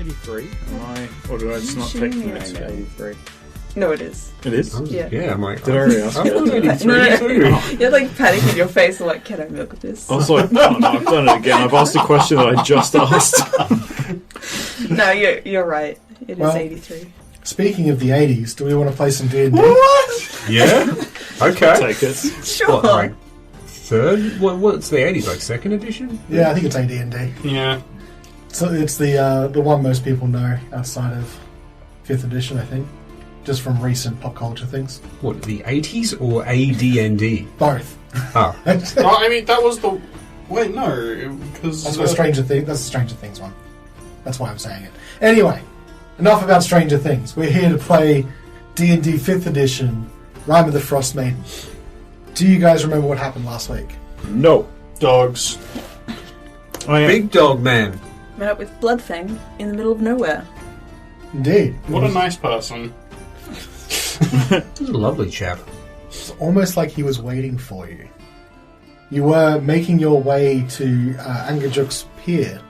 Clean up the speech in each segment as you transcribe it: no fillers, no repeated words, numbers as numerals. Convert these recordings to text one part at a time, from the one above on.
83? Or did I just not take the next 83? No, it is. It is? Yeah, I'm like... Did I already ask you? 83 no. You're like panicking your face and like, can I milk this? I was like, oh no, I've done it again. I've asked a question that I just asked. No, you're right. It is 83. Speaking of the 80s, do we want to play some D&D? What? Yeah? Okay. Take it. Sure. What, like third? What's the 80s? Like second edition? Yeah, I think it's AD&D. Yeah. So it's the one most people know outside of 5th edition, I think. Just from recent pop culture things. What, the 80s or AD&D? Both. Oh. I mean, that was the... Wait, no, because... That's the Stranger Things one. That's why I'm saying it. Anyway, enough about Stranger Things. We're here to play D&D 5th edition, Rime of the Frost Maiden. Do you guys remember what happened last week? No. Dogs. Oh, yeah. Big Dog Man. Met up with Bloodfang in the middle of nowhere. Indeed. What a nice person. He's a lovely chap. It's almost like he was waiting for you. You were making your way to Angajuk's pier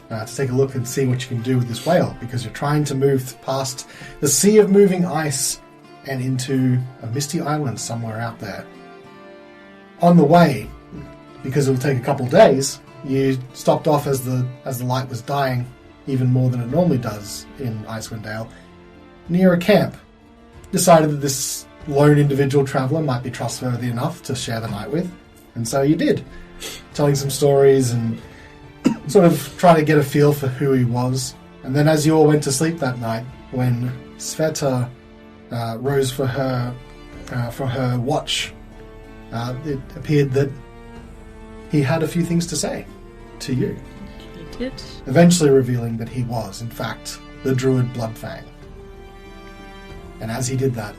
to take a look and see what you can do with this whale, because you're trying to move past the sea of moving ice and into a misty island somewhere out there. On the way, because it will take a couple of days, you stopped off as the light was dying, even more than it normally does in Icewind Dale, near a camp. Decided that this lone individual traveller might be trustworthy enough to share the night with, and so you did, telling some stories and sort of trying to get a feel for who he was. And then as you all went to sleep that night, when Svieta rose for her watch, it appeared that he had a few things to say to you. He did. Eventually revealing that he was, in fact, the druid Bloodfang. And as he did that,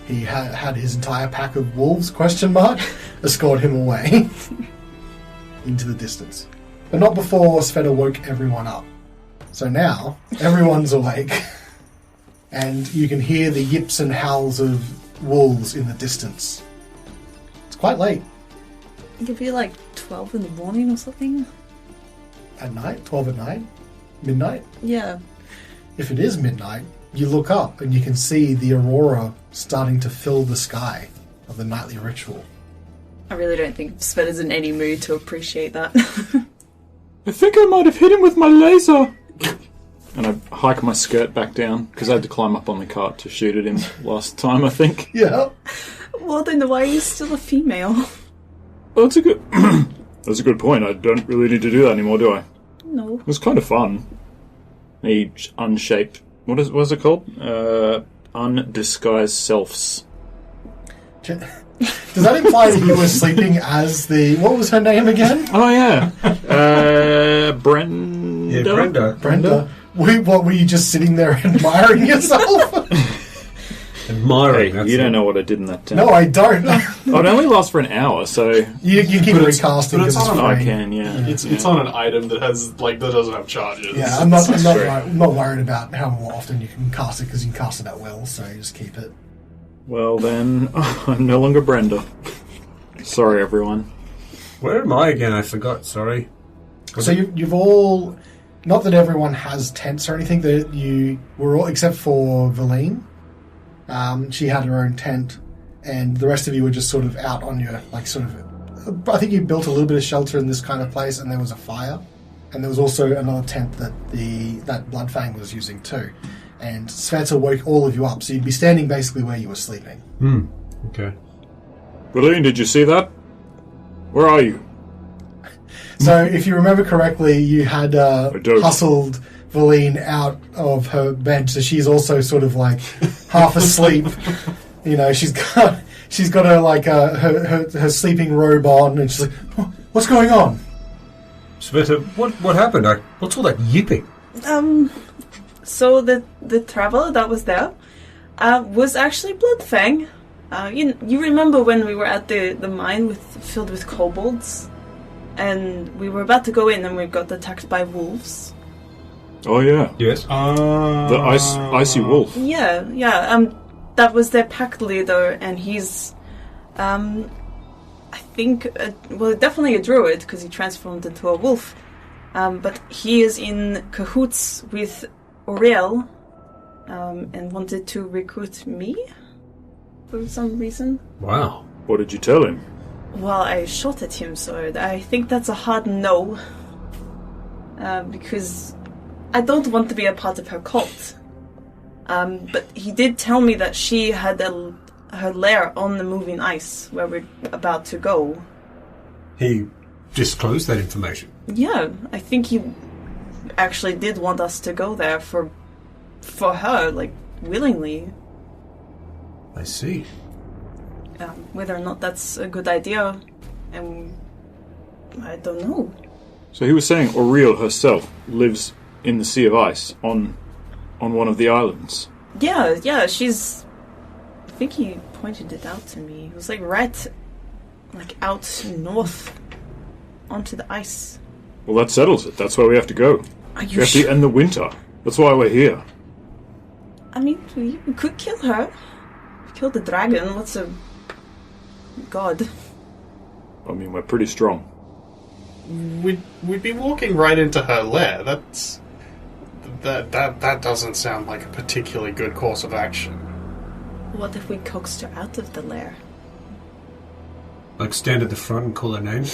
he had his entire pack of wolves, escort him away into the distance. But not before Svieta woke everyone up. So now, everyone's awake, and you can hear the yips and howls of wolves in the distance. It's quite late. It could be like 12 in the morning or something. At night? 12 at night? Midnight? Yeah. If it is midnight, you look up and you can see the aurora starting to fill the sky of the nightly ritual. I really don't think Sveta's in any mood to appreciate that. I think I might have hit him with my laser. And I hike my skirt back down, because I had to climb up on the cart to shoot at him last time, I think. Yeah. Well, then why are you still a female? Well, that's a good point. I don't really need to do that anymore, do I? No. It was kind of fun. He unshaped... What's it called? Undisguised selves. Does that imply that you were sleeping as the... What was her name again? Oh, yeah. Brenda? Yeah, Brenda? What, were you just sitting there admiring yourself? Admiring. Hey, you don't know what I did in that tent. No, I don't. Oh, it only lasts for an hour, so... You keep recasting but it's because it's on I free. can, yeah. It's on an item that doesn't have charges. Yeah, I'm not worried about how often you can cast it, because you can cast it at will, so you just keep it. Well, then, I'm no longer Brenda. Sorry, everyone. Where am I again? I forgot, sorry. So you've all... Not that everyone has tents or anything, that you were all... Except for Valine. She had her own tent, and the rest of you were just sort of out on your, like, sort of... I think you built a little bit of shelter in this kind of place, and there was a fire. And there was also another tent that that Bloodfang was using too. And Svieta woke all of you up, so you'd be standing basically where you were sleeping. Okay. Valine, did you see that? Where are you? So, if you remember correctly, you had hustled Valine out of her bed, so she's also sort of like half asleep. You know, she's got her like her sleeping robe on, and she's like, oh, "What's going on?" Svieta, what happened? What's all that yipping? So the traveler that was there was actually Bloodfang. You remember when we were at the mine filled with kobolds? And we were about to go in and we got attacked by wolves. Oh, yeah. Yes. The icy wolf. Yeah. That was their pack leader, and he's, I think, definitely a druid, because he transformed into a wolf. But he is in cahoots with Auriel and wanted to recruit me for some reason. Wow. What did you tell him? Well, I shot at him, so I think that's a hard no. Because I don't want to be a part of her cult. But he did tell me that she had her lair on the moving ice where we're about to go. He disclosed that information. Yeah, I think he actually did want us to go there for her, like, willingly. I see. Whether or not that's a good idea, I don't know. So he was saying Auriel herself lives in the Sea of Ice on one of the islands. Yeah, she's... I think he pointed it out to me. It was like right, like out north onto the ice. Well, that settles it. That's where we have to go. Are you We have to end the winter. That's why we're here. I mean, we could kill her. Kill the dragon. What's a god? I mean, we're pretty strong. We'd be walking right into her lair. That doesn't sound like a particularly good course of action. What if we coaxed her out of the lair? Like stand at the front and call her name?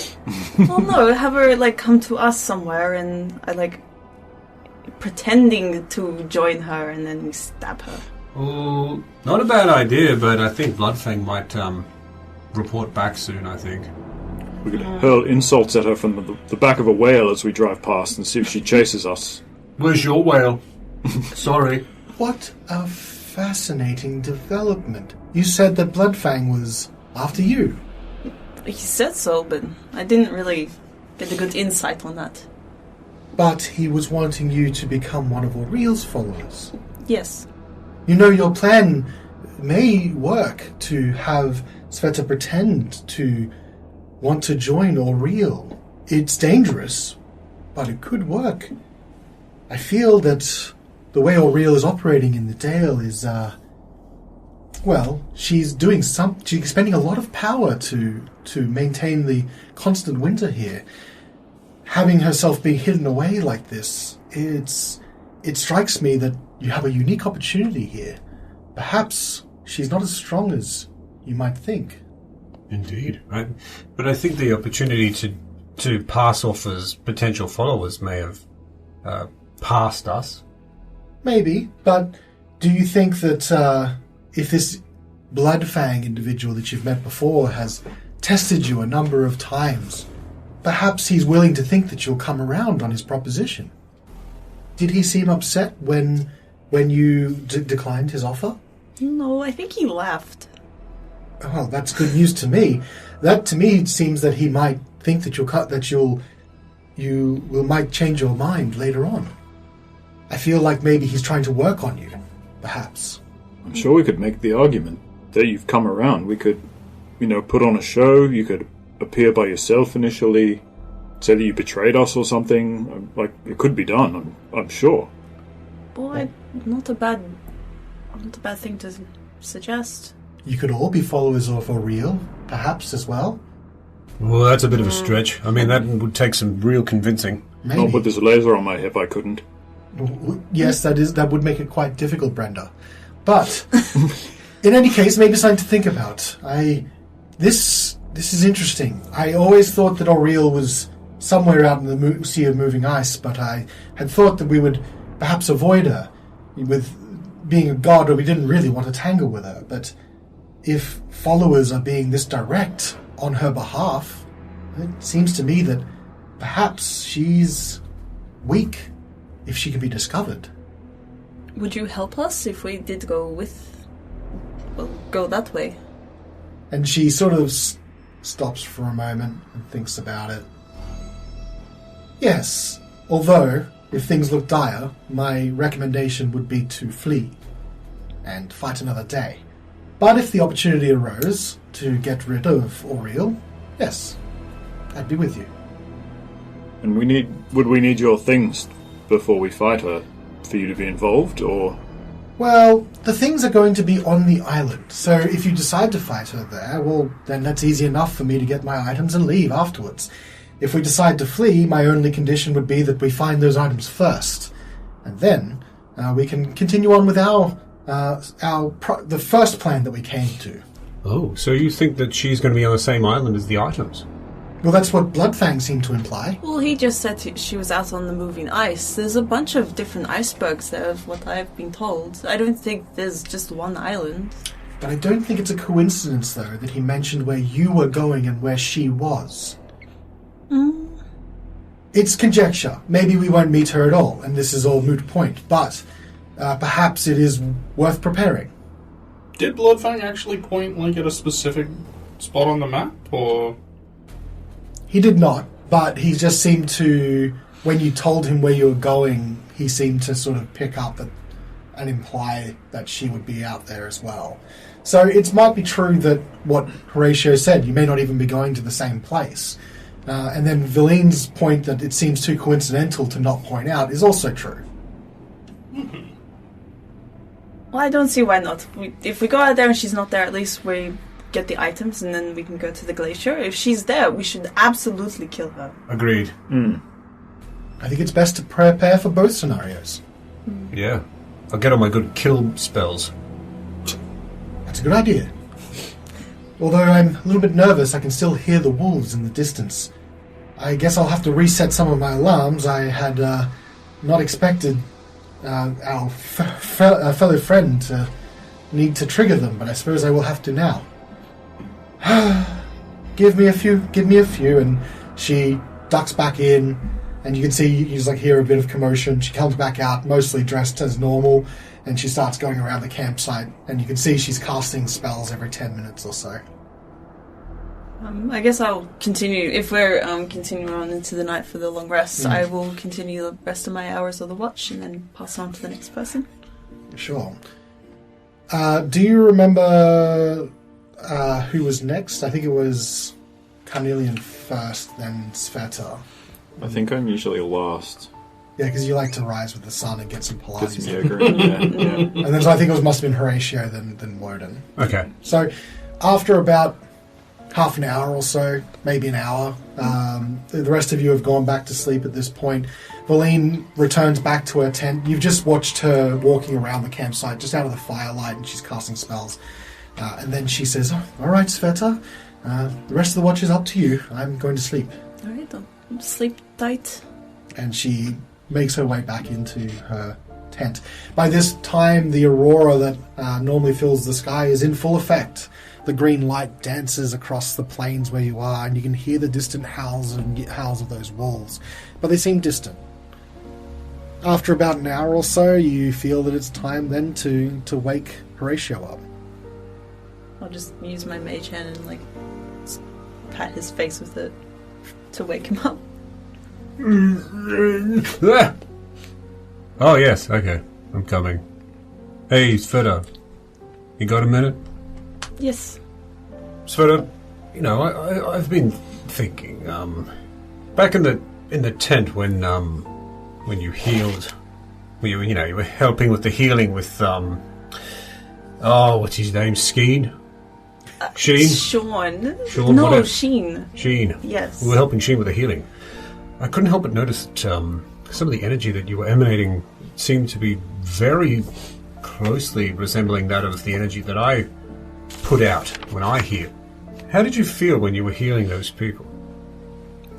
Well, no, have her, like, come to us somewhere and pretending to join her and then we stab her. Oh, not a bad idea, but I think Bloodfang might report back soon, I think. We could hurl insults at her from the back of a whale as we drive past and see if she chases us. Where's your whale? Sorry. What a fascinating development. You said that Bloodfang was after you. He said so, but I didn't really get a good insight on that. But he was wanting you to become one of Auriel's followers. Yes. You know, your plan may work to have Svieta pretend to want to join Auriel. It's dangerous, but it could work. I feel that the way Auriel is operating in the Dale is, she's doing she's expending a lot of power to maintain the constant winter here. Having herself being hidden away like this, it strikes me that you have a unique opportunity here. Perhaps she's not as strong as you might think. Indeed. But I think the opportunity to pass off as potential followers may have passed us. Maybe, but do you think that if this Bloodfang individual that you've met before has tested you a number of times, perhaps he's willing to think that you'll come around on his proposition? Did he seem upset when you declined his offer? No, I think he laughed. Well, that's good news to me. That to me seems that he might think that you might change your mind later on. I feel like maybe he's trying to work on you, perhaps. I'm sure we could make the argument that you've come around. We could, put on a show. You could appear by yourself initially, say that you betrayed us or something. Like, it could be done, I'm sure. Boy, not a bad thing to suggest. You could all be followers of Auriel, perhaps, as well. Well, that's a bit of a stretch. I mean, that would take some real convincing. Maybe. Not with this laser on my hip, I couldn't. Yes, that would make it quite difficult, Brenda. But, in any case, maybe something to think about. This is interesting. I always thought that Auriel was somewhere out in the sea of moving ice, but I had thought that we would perhaps avoid her with being a god, or we didn't really want to tangle with her. But if followers are being this direct on her behalf, it seems to me that perhaps she's weak if she can be discovered. Would you help us if we did go that way? And she sort of stops for a moment and thinks about it. Yes, although, if things look dire, my recommendation would be to flee and fight another day. But if the opportunity arose to get rid of Auriel, yes, I'd be with you. And would we need your things before we fight her for you to be involved, or? Well, the things are going to be on the island, so if you decide to fight her there, well, then that's easy enough for me to get my items and leave afterwards. If we decide to flee, my only condition would be that we find those items first. And then we can continue on with the first plan that we came to. Oh, so you think that she's going to be on the same island as the items? Well, that's what Bloodfang seemed to imply. Well, he just said she was out on the moving ice. There's a bunch of different icebergs there, of what I've been told. I don't think there's just one island. But I don't think it's a coincidence, though, that he mentioned where you were going and where she was. It's conjecture. Maybe we won't meet her at all, and this is all moot point. But perhaps it is worth preparing. Did Bloodfang actually point at a specific spot on the map, or...? He did not, but he just seemed to, when you told him where you were going, he seemed to sort of pick up and imply that she would be out there as well. So it might be true that what Horatio said, you may not even be going to the same place. And then Valine's point that it seems too coincidental to not point out is also true. Well, I don't see why not. If we go out there and she's not there, at least we get the items and then we can go to the glacier. If she's there, we should absolutely kill her. Agreed. I think it's best to prepare for both scenarios. Yeah. I'll get on my good kill spells. That's a good idea. Although I'm a little bit nervous, I can still hear the wolves in the distance. I guess I'll have to reset some of my alarms. I had not expected our fellow friend to need to trigger them, but I suppose I will have to now. Give me a few, and she ducks back in, and you can see, you just hear a bit of commotion. She comes back out, mostly dressed as normal, and she starts going around the campsite, and you can see she's casting spells every 10 minutes or so. I guess I'll continue. If we're continuing on into the night for the long rest, I will continue the rest of my hours of the watch and then pass on to the next person. Sure. Do you remember who was next? I think it was Carnelian first, then Svieta. I think I'm usually last. Yeah, because you like to rise with the sun and get some Get Pilates. some yoga in, yeah. And then so I think it must have been Horatio, then Wodun. Okay. So after about half an hour or so, maybe an hour, the rest of you have gone back to sleep at this point. Valine returns back to her tent. You've just watched her walking around the campsite, just out of the firelight, and she's casting spells. And then she says, "All right, Svieta, the rest of the watch is up to you. I'm going to sleep." All right, then. Sleep tight. And she makes her way back into her tent. By this time, the aurora that normally fills the sky is in full effect. The green light dances across the plains where you are, and you can hear the distant howls of those wolves, but they seem distant. After about an hour or so, you feel that it's time then to wake Horatio up. I'll just use my mage hand and pat his face with it to wake him up. Oh, yes, okay. I'm coming. Hey, Svieta. You got a minute? Yes. Svieta, I've been thinking, back in the tent when you healed, you were helping with the healing with, what's his name? Sheen? Sean. Sean, No, whatever. Sheen. Sheen. Yes. We were helping Sheen with the healing. I couldn't help but notice that some of the energy that you were emanating seemed to be very closely resembling that of the energy that I put out when I healed. How did you feel when you were healing those people?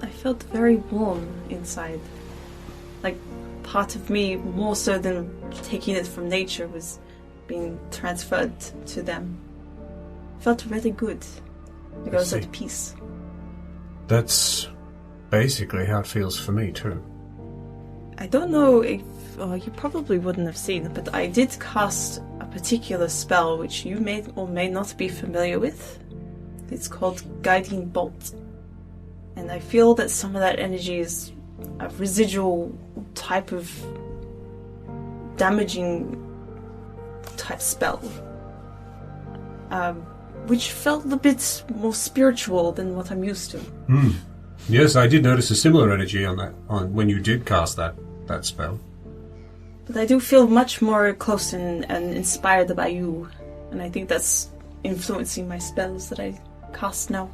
I felt very warm inside. Part of me, more so than taking it from nature, was being transferred to them. Felt really good. I was at peace. That's basically how it feels for me, too. I don't know if... you probably wouldn't have seen it, but I did cast a particular spell which you may or may not be familiar with. It's called Guiding Bolt. And I feel that some of that energy is a residual type of damaging type spell. Which felt a bit more spiritual than what I'm used to. Yes, I did notice a similar energy on when you did cast that spell. But I do feel much more close and inspired by you, and I think that's influencing my spells that I cast now.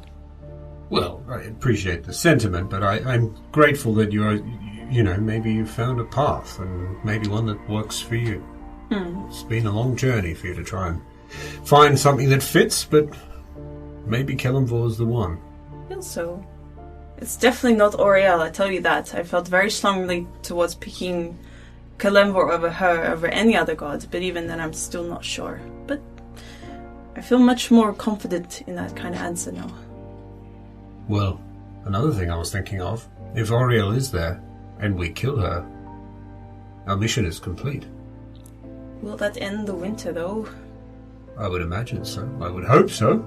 Well, I appreciate the sentiment, but I'm grateful that maybe you found a path, and maybe one that works for you. It's been a long journey for you to try and find something that fits, but maybe Kellenvor is the one. I feel so. It's definitely not Oriel, I tell you that. I felt very strongly towards picking Kellenvor over her, over any other god, but even then I'm still not sure. But I feel much more confident in that kind of answer now. Well, another thing I was thinking of, if Oriel is there, and we kill her, our mission is complete. Will that end the winter, though? I would imagine so. I would hope so.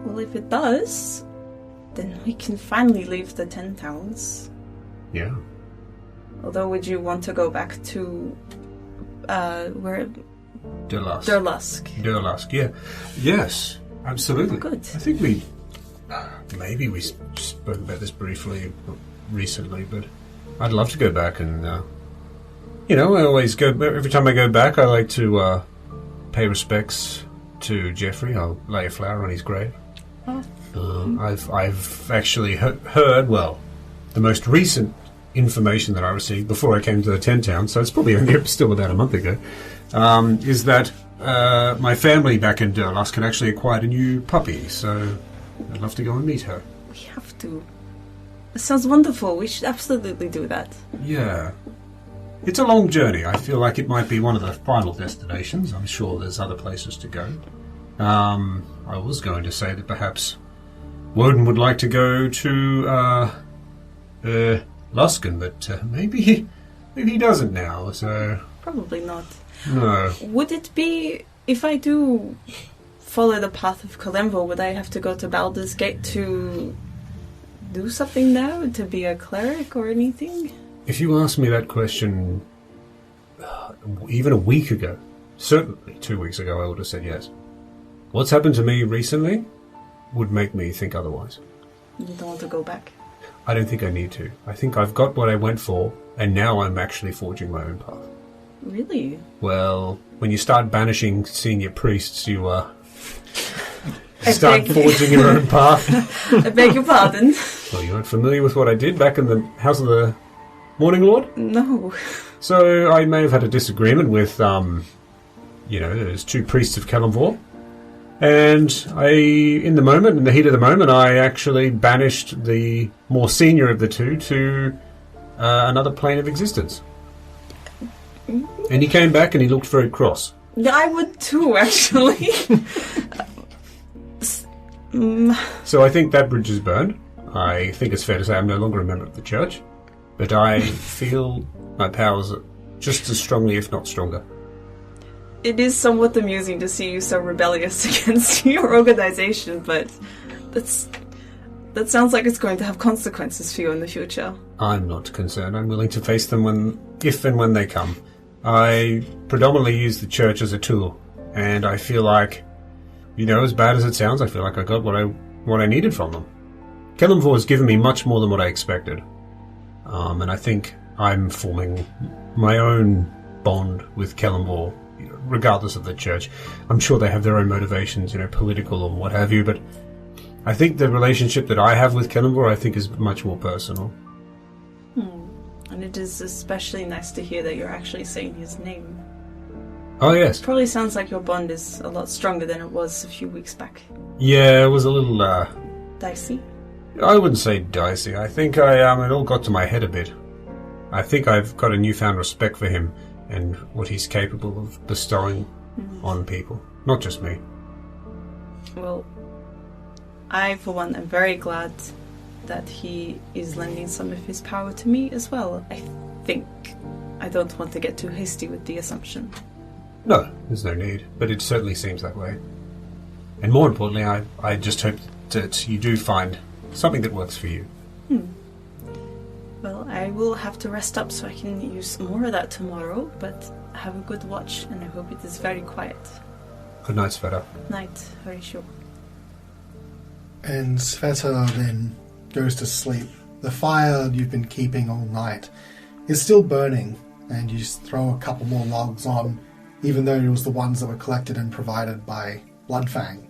Well, if it does, then we can finally leave the 10 towns. Yeah. Although, would you want to go back to, where? Durlusk. Durlusk, yeah. Yes, absolutely. Oh, good. I think maybe we spoke about this briefly recently, but I'd love to go back and, I always go, every time I go back, I like to pay respects to Jeffrey. I'll lay a flower on his grave. Oh. I've actually heard, well, the most recent information that I received before I came to the 10 town, so it's probably only still about a month ago, is that my family back in Durlusk had actually acquired a new puppy, so I'd love to go and meet her. We have to. It sounds wonderful. We should absolutely do that. Yeah. It's a long journey. I feel like it might be one of the final destinations. I'm sure there's other places to go. I was going to say that perhaps Wodun would like to go to Luskan, but maybe he doesn't now, so... Probably not. No. Would it be, if I do follow the path of Kellenvor, would I have to go to Baldur's Gate to do something now? To be a cleric or anything? If you asked me that question even a week ago, certainly 2 weeks ago, I would have said yes. What's happened to me recently would make me think otherwise. You don't want to go back? I don't think I need to. I think I've got what I went for, and now I'm actually forging my own path. Really? Well, when you start banishing senior priests, you start forging your own path. I beg your pardon. Well, you aren't familiar with what I did back in the House of the Morning Lord? No. So I may have had a disagreement with, there's 2 priests of Kellenvor. And in the heat of the moment, I actually banished the more senior of the 2 to another plane of existence. And he came back and he looked very cross. I would too, actually. So I think that bridge is burned. I think it's fair to say I'm no longer a member of the church. But I feel my powers are just as strongly, if not stronger. It is somewhat amusing to see you so rebellious against your organization, but that sounds like it's going to have consequences for you in the future. I'm not concerned. I'm willing to face them if and when they come. I predominantly use the church as a tool, and I feel like, as bad as it sounds, I feel like I got what I needed from them. Kellenvor has given me much more than what I expected. And I think I'm forming my own bond with Kellenvor, regardless of the church. I'm sure they have their own motivations, political or what have you, but I think the relationship that I have with Kellenvor, I think, is much more personal. And it is especially nice to hear that you're actually saying his name. Oh, yes. Probably sounds like your bond is a lot stronger than it was a few weeks back. Yeah, it was a little, dicey? I wouldn't say dicey. I think it all got to my head a bit. I think I've got a newfound respect for him and what he's capable of bestowing on people. Not just me. Well, I, for one, am very glad that he is lending some of his power to me as well. I don't want to get too hasty with the assumption. No, there's no need, but it certainly seems that way. And more importantly, I just hope that you do find something that works for you. Well, I will have to rest up so I can use more of that tomorrow, but have a good watch, and I hope it is very quiet. Good night, Svieta. Night, Horacio. And Svieta then goes to sleep. The fire you've been keeping all night is still burning, and you just throw a couple more logs on, even though it was the ones that were collected and provided by Bloodfang.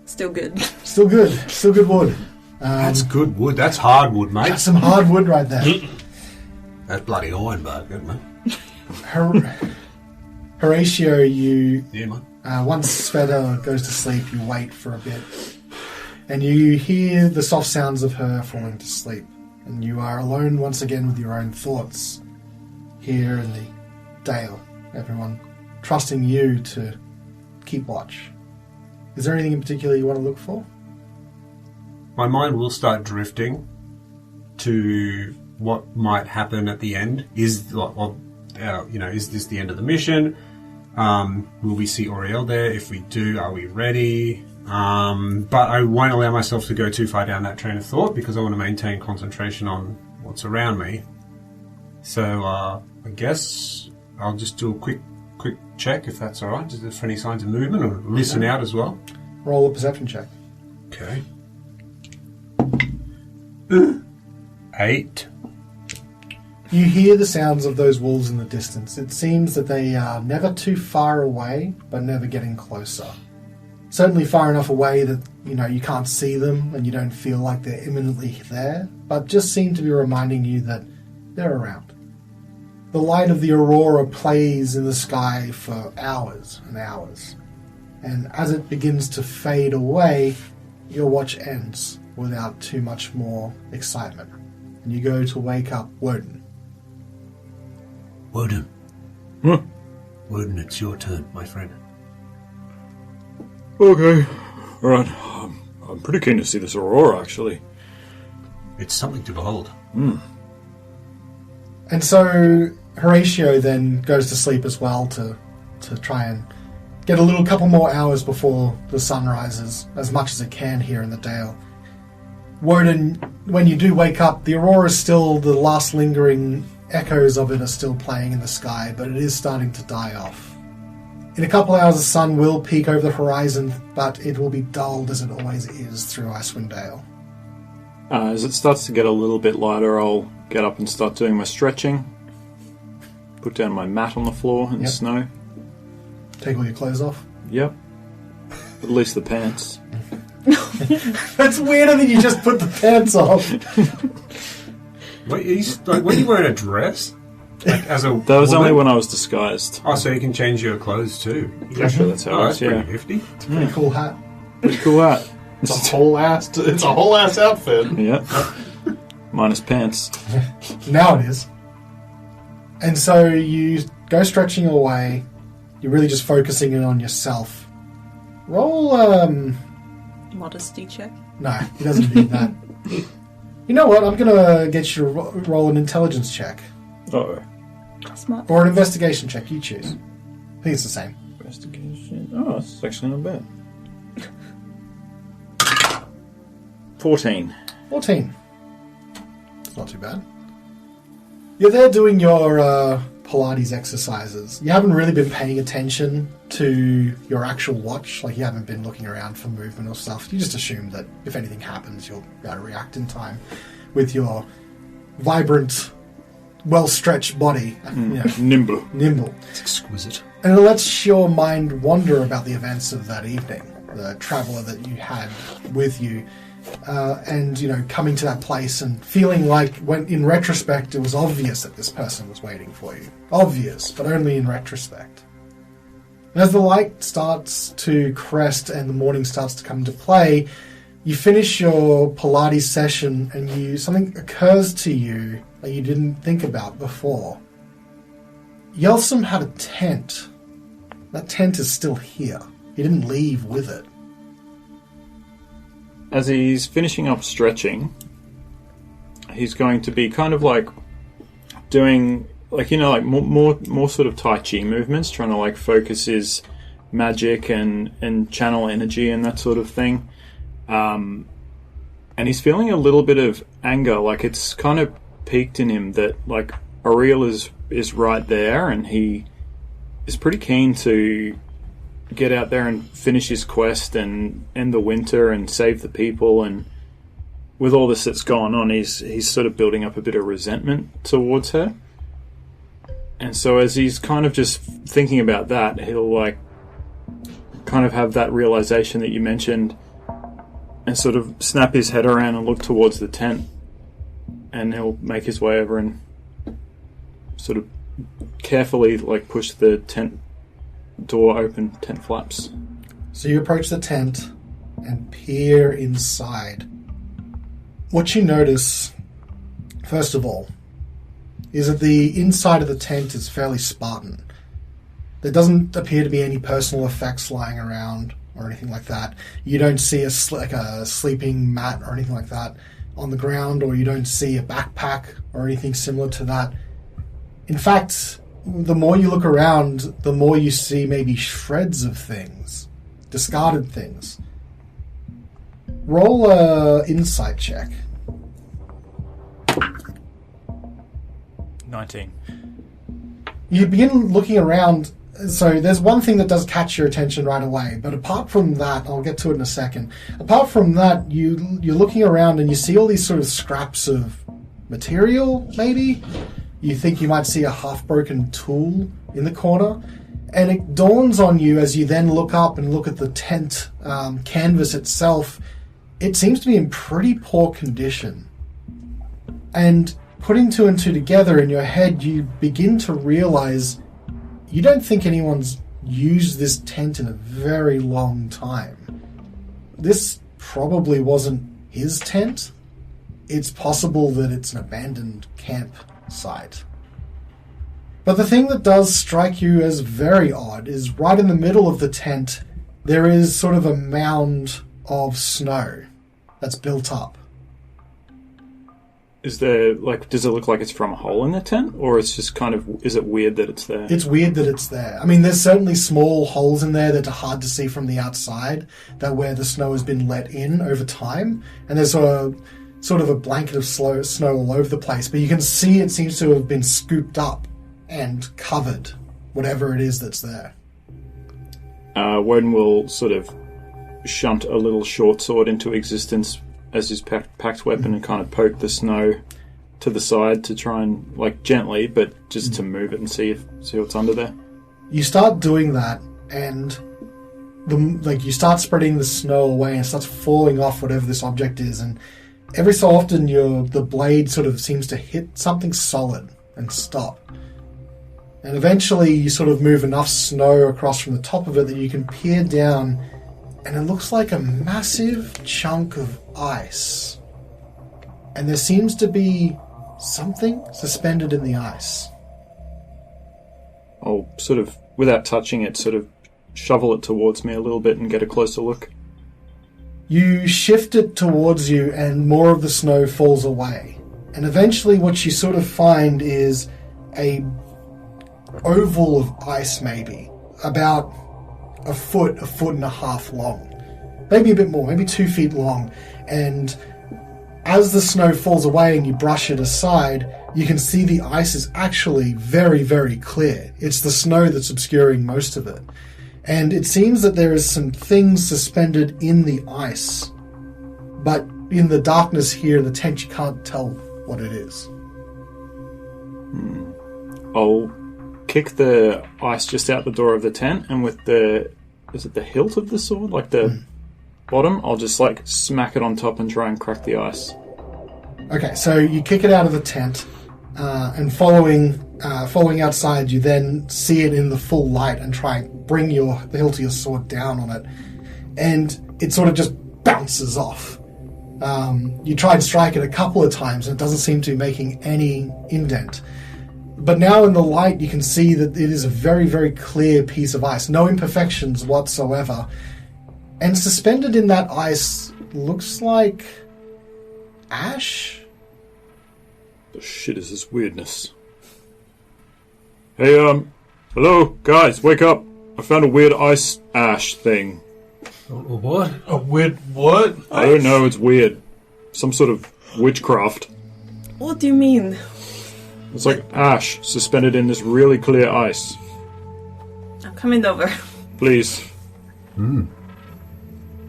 Still good. Still good. Still good wood. That's good wood. That's hardwood, mate. That's some hardwood right there. That's bloody ironbark, isn't it? Horatio, you Yeah, man. once Svieta goes to sleep, you wait for a bit, and you hear the soft sounds of her falling to sleep, and you are alone once again with your own thoughts here in the Dale. Everyone trusting you to keep watch. Is there anything in particular you want to look for? My mind will start drifting to what might happen at the end. Is this the end of the mission? Will we see Oriel there? If we do, are we ready? But I won't allow myself to go too far down that train of thought because I want to maintain concentration on what's around me. So I guess I'll just do a quick check if that's all right. Just for any signs of movement, or listen out as well. Roll a perception check. Okay. 8. You hear the sounds of those wolves in the distance. It seems that they are never too far away, but never getting closer. Certainly far enough away that, you can't see them and you don't feel like they're imminently there, but just seem to be reminding you that they're around. The light of the aurora plays in the sky for hours and hours. And as it begins to fade away, your watch ends without too much more excitement. And you go to wake up Wodun. Wodun. Huh. Wodun, it's your turn, my friend. Okay. Alright. I'm pretty keen to see this aurora, actually. It's something to behold. And so Horatio then goes to sleep as well to try and get a couple more hours before the sun rises, as much as it can here in the Dale. Wodun, when you do wake up, the aurora is still, the last lingering echoes of it are still playing in the sky, but it is starting to die off. In a couple hours, the sun will peek over the horizon, but it will be dulled as it always is through Icewind Dale. As it starts to get a little bit lighter, I'll get up and start doing my stretching. Put down my mat on the floor in the snow. Take all your clothes off. Yep. At least the pants. That's weirder than you just put the pants off. Wait, were you wearing a dress? Like, as a That was woman? only when I was disguised. Oh, so you can change your clothes too. Actually, that's how Oh, it that's was, pretty yeah. nifty. Pretty cool hat. Pretty cool hat. It's a whole ass outfit. Yeah. Minus pants. Now it is. And so you go stretching away. You're really just focusing in on yourself. Roll, Modesty check. No, he doesn't need that. You know what? I'm going to get you to roll an intelligence check. Uh-oh. Smart. Or an investigation check. You choose. I think it's the same. Investigation. Oh, that's actually not bad. 14. 14. It's not too bad. You're there doing your Pilates exercises. You haven't really been paying attention to your actual watch. Like, you haven't been looking around for movement or stuff. You just assume that if anything happens, you'll be able to react in time with your vibrant, well-stretched body. Nimble. Nimble. It's exquisite. And it lets your mind wander about the events of that evening. The traveller that you had with you. And, coming to that place and feeling like, when in retrospect, it was obvious that this person was waiting for you. Obvious, but only in retrospect. And as the light starts to crest and the morning starts to come into play, you finish your Pilates session and something occurs to you that you didn't think about before. Yelsum had a tent. That tent is still here. He didn't leave with it. As he's finishing up stretching, he's going to be kind of like doing, more sort of Tai Chi movements, trying to focus his magic and channel energy and that sort of thing. And he's feeling a little bit of anger, like it's kind of peaked in him that Oriel is right there, and he is pretty keen to get out there and finish his quest and end the winter and save the people. And with all this that's gone on, he's sort of building up a bit of resentment towards her. And so as he's kind of just thinking about that, he'll kind of have that realization that you mentioned, and and sort of snap his head around and look towards the tent, and he'll make his way over and sort of carefully push the tent door open, tent flaps. So you approach the tent and peer inside. What you notice, first of all, is that the inside of the tent is fairly Spartan. There doesn't appear to be any personal effects lying around or anything like that. You don't see a sleeping mat or anything like that on the ground, or you don't see a backpack or anything similar to that. In fact, the more you look around, the more you see maybe shreds of things, discarded things. Roll a insight check. 19. You begin looking around. So there's one thing that does catch your attention right away, but apart from that, I'll get to it in a second. Apart from that, you're looking around and you see all these sort of scraps of material, maybe? You think you might see a half-broken tool in the corner, and it dawns on you as you then look up and look at the tent canvas itself. It seems to be in pretty poor condition. And putting two and two together in your head, you begin to realize you don't think anyone's used this tent in a very long time. This probably wasn't his tent. It's possible that it's an abandoned campsite. But the thing that does strike you as very odd is right in the middle of the tent, there is sort of a mound of snow that's built up. Is there, does it look like it's from a hole in the tent? Or it's just is it weird that it's there? It's weird that it's there. I mean, there's certainly small holes in there that are hard to see from the outside, that where the snow has been let in over time. And there's sort of a blanket of snow all over the place. But you can see it seems to have been scooped up and covered, whatever it is that's there. Wodun will sort of shunt a little short sword into existence as his packed weapon and kind of poke the snow to the side to try and, gently, but just to move it and see what's under there. You start doing that, and you start spreading the snow away, and it starts falling off whatever this object is, and every so often the blade sort of seems to hit something solid and stop. And eventually you sort of move enough snow across from the top of it that you can peer down, and it looks like a massive chunk of ice. And there seems to be something suspended in the ice. I'll sort of, without touching it, sort of shovel it towards me a little bit and get a closer look. You shift it towards you and more of the snow falls away. And eventually what you sort of find is a oval of ice, maybe about a foot and a half long, maybe a bit more, maybe 2 feet long. And as the snow falls away and you brush it aside, you can see the ice is actually very, very clear. It's the snow that's obscuring most of it. And it seems that there is some things suspended in the ice, but in the darkness here in the tent you can't tell what it is. I'll kick the ice just out the door of the tent, and with is it the hilt of the sword? The bottom? I'll just smack it on top and try and crack the ice. Okay, so you kick it out of the tent, and following outside, you then see it in the full light and try and bring the hilt of your sword down on it, and it sort of just bounces off. You try and strike it a couple of times, and it doesn't seem to be making any indent. But now in the light, you can see that it is a very, very clear piece of ice. No imperfections whatsoever. And suspended in that ice looks like ash? The shit is this weirdness? Hey, hello, guys, wake up. I found a weird ice ash thing. What? A weird what? I don't know, it's weird. Some sort of witchcraft. What do you mean? It's like ash suspended in this really clear ice. I'm coming over. Please.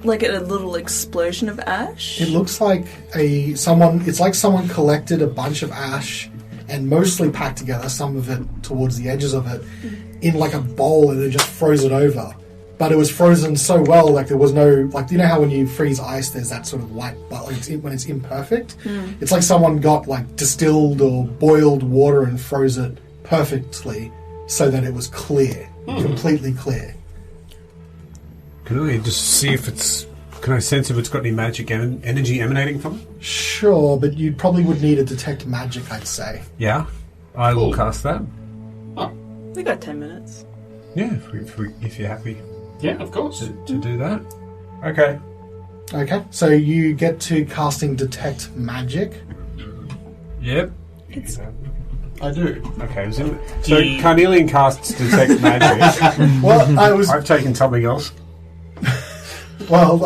Like a little explosion of ash? It looks like someone collected a bunch of ash and mostly packed together, some of it towards the edges of it, in a bowl, and then just froze it over. but it was frozen so well, like there was no, like, you know how when you freeze ice, there's that sort of white, but like when it's imperfect. It's like someone got like distilled or boiled water and froze it perfectly so that it was clear, completely clear. Can I just see if it's... Can I sense if it's got any magic energy emanating from it? Sure, but you probably would need to detect magic, I'd say. Yeah, I will cast that. We got 10 minutes. Yeah, if you're happy Yeah, of course. to do that. Okay. Okay, so you get to casting Detect Magic. Yep. I do. Okay, so Carnelian casts Detect Magic. Well, I've taken something else. Well,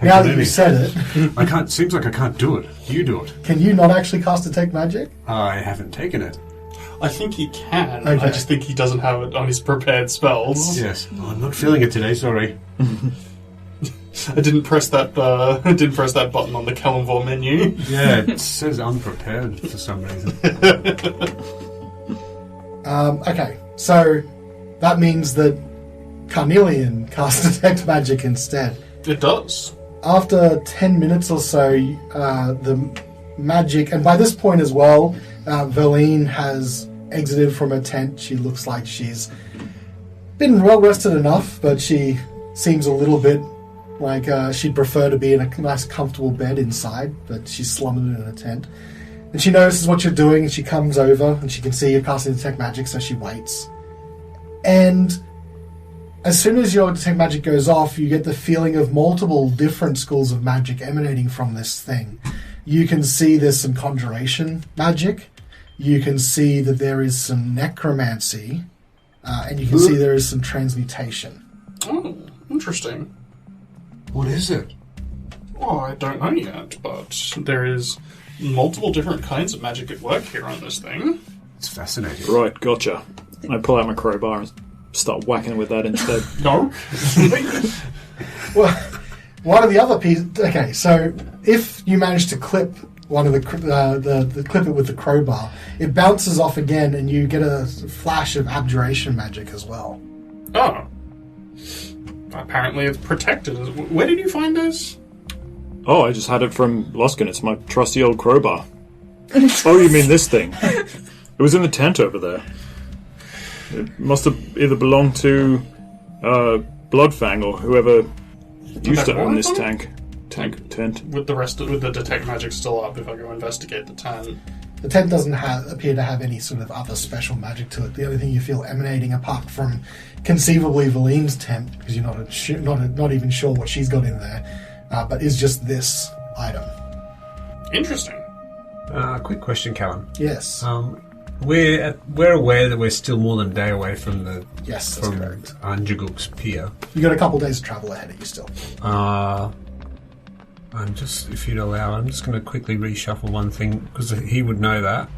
now that you said it, I can't. Seems like I can't do it. You do it. can you not actually cast Detect Magic? I haven't taken it. I think he can. Okay. I just think he doesn't have it on his prepared spells. Yes. Oh, I'm not feeling it today. Sorry. I didn't press that. I didn't press that button on the Callan menu. Yeah, it says unprepared for some reason. Okay, so that means that Carnelian casts Detect Magic instead. It does. After 10 minutes or so, the magic, and by this point as well, Verlene has exited from her tent. She looks like she's been well rested enough, but she seems a little bit like she'd prefer to be in a nice comfortable bed inside, but she's slumming in her tent. And she notices what you're doing, and she comes over, and she can see you're casting Detect Magic, so she waits. And as soon as your Detect Magic goes off, you get the feeling of multiple different schools of magic emanating from this thing. You can see there's some conjuration magic. You can see that there is some necromancy. And you can see there is some transmutation. Oh, interesting. What is it? Well, I don't know yet, but there is multiple different kinds of magic at work here on this thing. It's fascinating. Right, gotcha. I pull out my crowbar and start whacking with that instead. No. Well, one of the other pieces... Okay, so if you manage to clip one of the clip it with the crowbar, it bounces off again, and you get a flash of abjuration magic as well. Oh. Apparently it's protected. Where did you find this? Oh, I just had it from Luskin. It's my trusty old crowbar. Oh, you mean this thing? It was in the tent over there. It must have either belonged to Bloodfang or whoever used to own this tent. With the detect magic still up, if I go investigate the tent. The tent doesn't appear to have any sort of other special magic to it. The only thing you feel emanating, apart from conceivably Valene's tent, because you're not even sure what she's got in there, but is just this item. Interesting. Quick question, Callan. Yes. We're aware that we're still more than a day away from the Yes, that's correct. Anjuguk's pier. You got a couple days of travel ahead of you still. I'm just, if you'd allow, I'm just going to quickly reshuffle one thing because he would know that.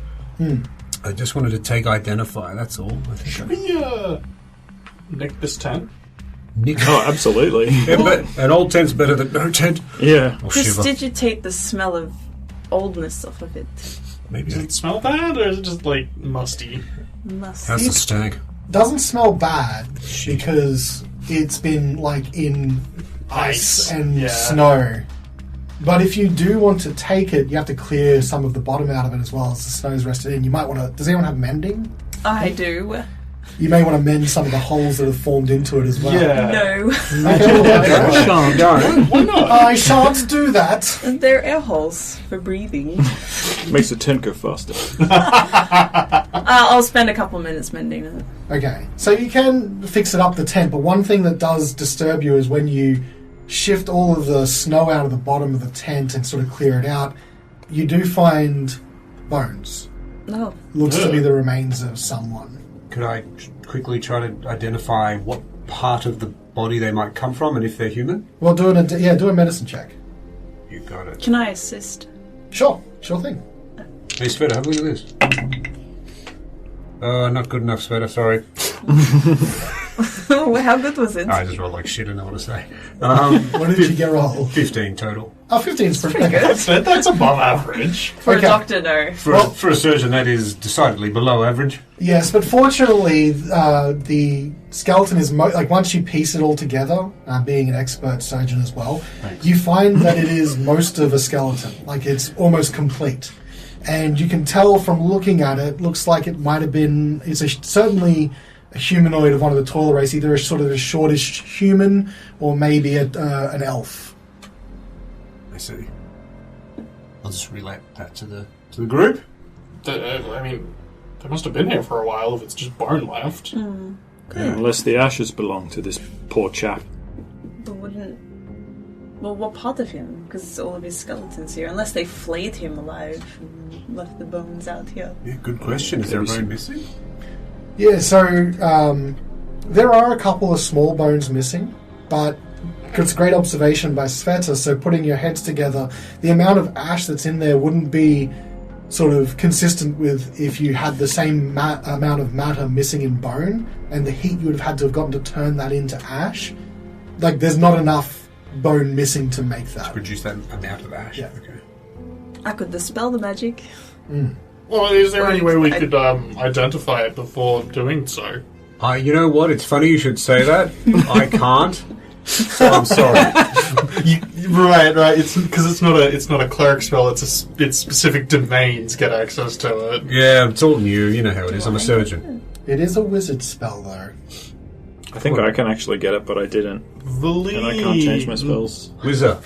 I just wanted to take Identify. That's all. I think. Should we nick this tent? Nick. Oh, absolutely. Yeah, but an old tent's better than no tent. Yeah. Or shiver. Prestidigitate the smell of oldness off of it. Maybe. Does it smell bad, or is it just like musty? Must. How's the stag? Doesn't smell bad because it's been like in ice and snow. But if you do want to take it, you have to clear some of the bottom out of it as well as the snow's rested in. You might want to... Does anyone have mending? I do. You may want to mend some of the holes that have formed into it as well. Yeah. No. Okay, well, Why not? I shan't do that. They're air holes for breathing. Makes the tent go faster. I'll spend a couple minutes mending it. Okay, so you can fix it up the tent, but one thing that does disturb you is when you shift all of the snow out of the bottom of the tent and sort of clear it out, you do find bones. No. Looks to be the remains of someone. Could I quickly try to identify what part of the body they might come from and if they're human? Well, do a medicine check. You got it. Can I assist? Sure thing. Hey, Svieta, have a look at this. Not good enough, Svieta, sorry. How good was it? I just rolled like shit, I don't know what to say. What did you get roll? 15 total. Oh, 15 is pretty Pretty good. good. That's above average. For Okay. a doctor, no. For a surgeon, that is decidedly below average. Yes, but fortunately, the skeleton is like once you piece it all together, being an expert surgeon as well, you find that it is most of a skeleton. Like it's almost complete, and you can tell from looking at it. Looks like it might have been. Certainly a humanoid of one of the taller race, either a sort of a shortish human or maybe an elf. I see. I'll just relay that to the group. I mean, they must have been here for a while if it's just bone left. Yeah, unless the ashes belong to this poor chap. But wouldn't... Well, what part of him? Because all of his skeletons here. Unless they flayed him alive and left the bones out here. Yeah, good question. Is there a bone missing? Yeah, so there are a couple of small bones missing, but it's a great observation by Svieta, so putting your heads together, the amount of ash that's in there wouldn't be sort of consistent with if you had the same amount of matter missing in bone, and the heat you would have had to have gotten to turn that into ash. Like, there's not enough bone missing to make that. Produce that amount of ash. Yeah. Okay. I could dispel the magic. Well, is there any way we could identify it before doing so? You know what? It's funny you should say that. I can't. So I'm sorry. Right. It's because it's not a cleric spell. It's specific domains get access to it. Yeah, it's all new. You know how it is. I'm a surgeon. It is a wizard spell, though. I think I can actually get it, but I didn't. And I can't change my spells. Wizard.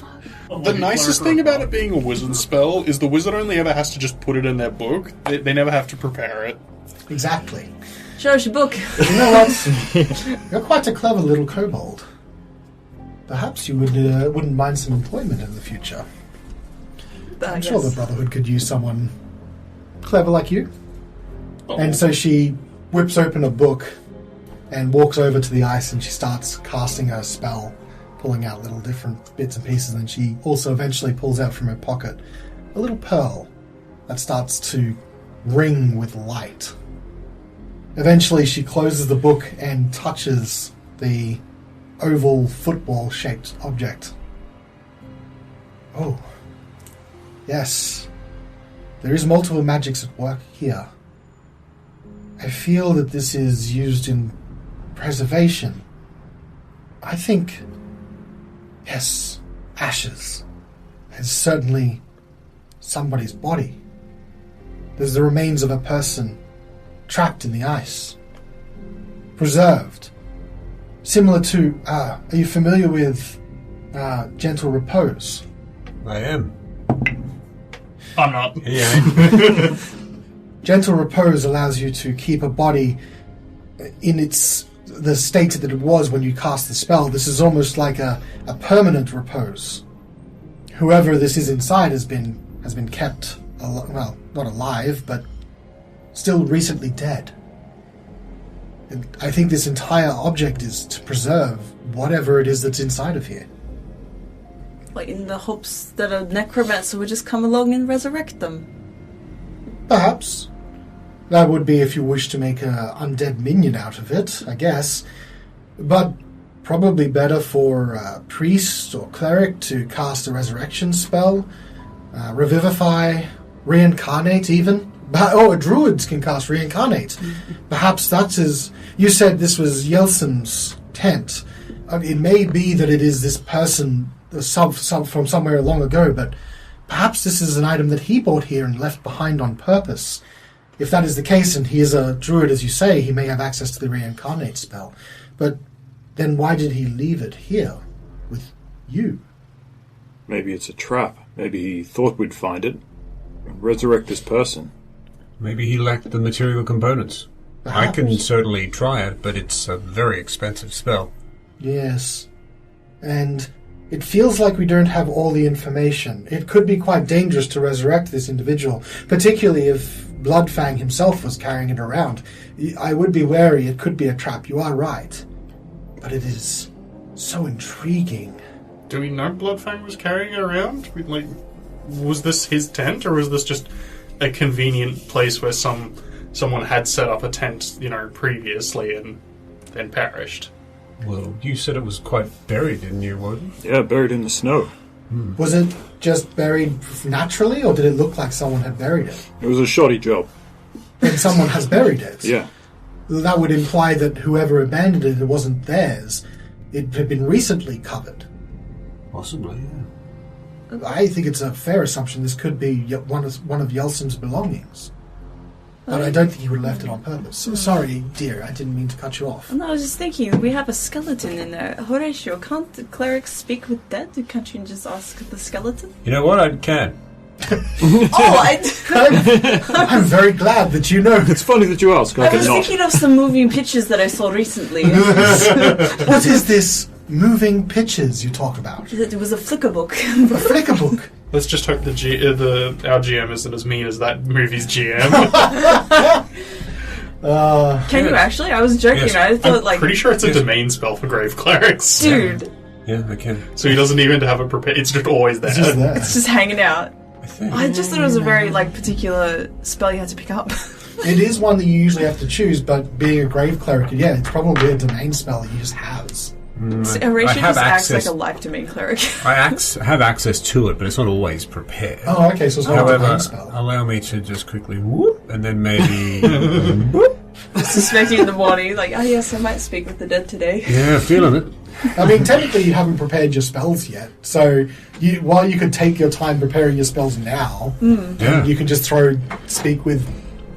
The nicest thing about it being a wizard spell is the wizard only ever has to just put it in their book. They never have to prepare it. Exactly. Show us your book. You know what? You're quite a clever little kobold. Perhaps you wouldn't mind some employment in the future. I'm sure the Brotherhood could use someone clever like you. And so she whips open a book and walks over to the ice, and she starts casting her spell, pulling out little different bits and pieces, and she also eventually pulls out from her pocket a little pearl that starts to ring with light. Eventually she closes the book and touches the oval football-shaped object. Oh, yes. There is multiple magics at work here. I feel that this is used in preservation. I think, yes, ashes. There's certainly somebody's body. There's the remains of a person trapped in the ice. Preserved. Similar to, are you familiar with Gentle Repose? I am. I'm not. Yeah. Gentle Repose allows you to keep a body in the state that it was when you cast the spell. This is almost like a permanent repose. Whoever this is inside has been kept, well, not alive, but still recently dead. And I think this entire object is to preserve whatever it is that's inside of here. Like in the hopes that a necromancer would just come along and resurrect them. Perhaps. That would be if you wish to make an undead minion out of it, I guess. But probably better for a priest or cleric to cast a resurrection spell, revivify, reincarnate even. Druids can cast reincarnate. Perhaps that is... You said this was Yeltsin's tent. It may be that it is this person from somewhere long ago, but perhaps this is an item that he bought here and left behind on purpose. If that is the case, and he is a druid, as you say, he may have access to the reincarnate spell. But then why did he leave it here with you? Maybe it's a trap. Maybe he thought we'd find it and resurrect this person. Maybe he lacked the material components. Perhaps. I can certainly try it, but it's a very expensive spell. Yes. And it feels like we don't have all the information. It could be quite dangerous to resurrect this individual, particularly if Bloodfang himself was carrying it around. I would be wary. It could be a trap. You are right. But it is so intriguing. Do we know Bloodfang was carrying it around? Was this his tent, or was this just a convenient place where some someone had set up a tent, previously and then perished. Well, you said it was quite buried, didn't you, Wodun? Yeah, buried in the snow. Was it just buried naturally, or did it look like someone had buried it? It was a shoddy job. And someone has buried it. Yeah. That would imply that whoever abandoned it wasn't theirs. It had been recently covered. Possibly, yeah. I think it's a fair assumption this could be one of Yelson's belongings. But I don't think he would have left it on purpose. Sorry, dear, I didn't mean to cut you off. No, I was just thinking, we have a skeleton in there. Horatio, can't the clerics speak with dead? Can't you just ask the skeleton? You know what? I can. I'm very glad that you know. It's funny that you ask. I was thinking of some moving pictures that I saw recently. What is this moving pictures you talk about? It was a flicker book. A flicker book? Let's just hope our GM isn't as mean as that movie's GM. Can you actually? I was joking. Yes. I thought, I'm pretty sure it's a domain spell for grave clerics. Dude, Yeah, I can. So he doesn't even have a prepare. It's just always there. It's just there. it's just hanging out. I think. I just thought it was a very particular spell you had to pick up. It is one that you usually have to choose, but being a grave cleric, yeah, it's probably a domain spell that he just has. So Horatio just acts like a life domain cleric. I have access to it, but it's not always prepared. Oh, okay, so it's not a However, domain spell. allow me to just quickly whoop, and then maybe whoop. Suspecting in the morning, like, oh yes, I might speak with the dead today. Yeah, feeling it. I mean, technically you haven't prepared your spells yet, so while you could take your time preparing your spells now, Yeah. you can just throw Speak with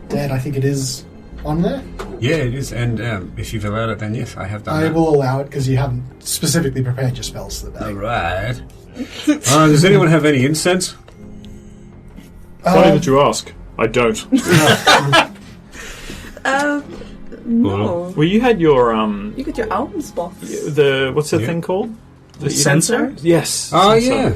Dead, I think it is, on there. Yeah, it is. And if you've allowed it, then yes, I have done I that. will allow it because you haven't specifically prepared your spells for the day. All right. Does anyone have any incense? Funny that you ask. I don't. No. Well, you had your You got your alms box. what's that Yeah. thing called? The sensor? Yes. Oh, sensor. yeah.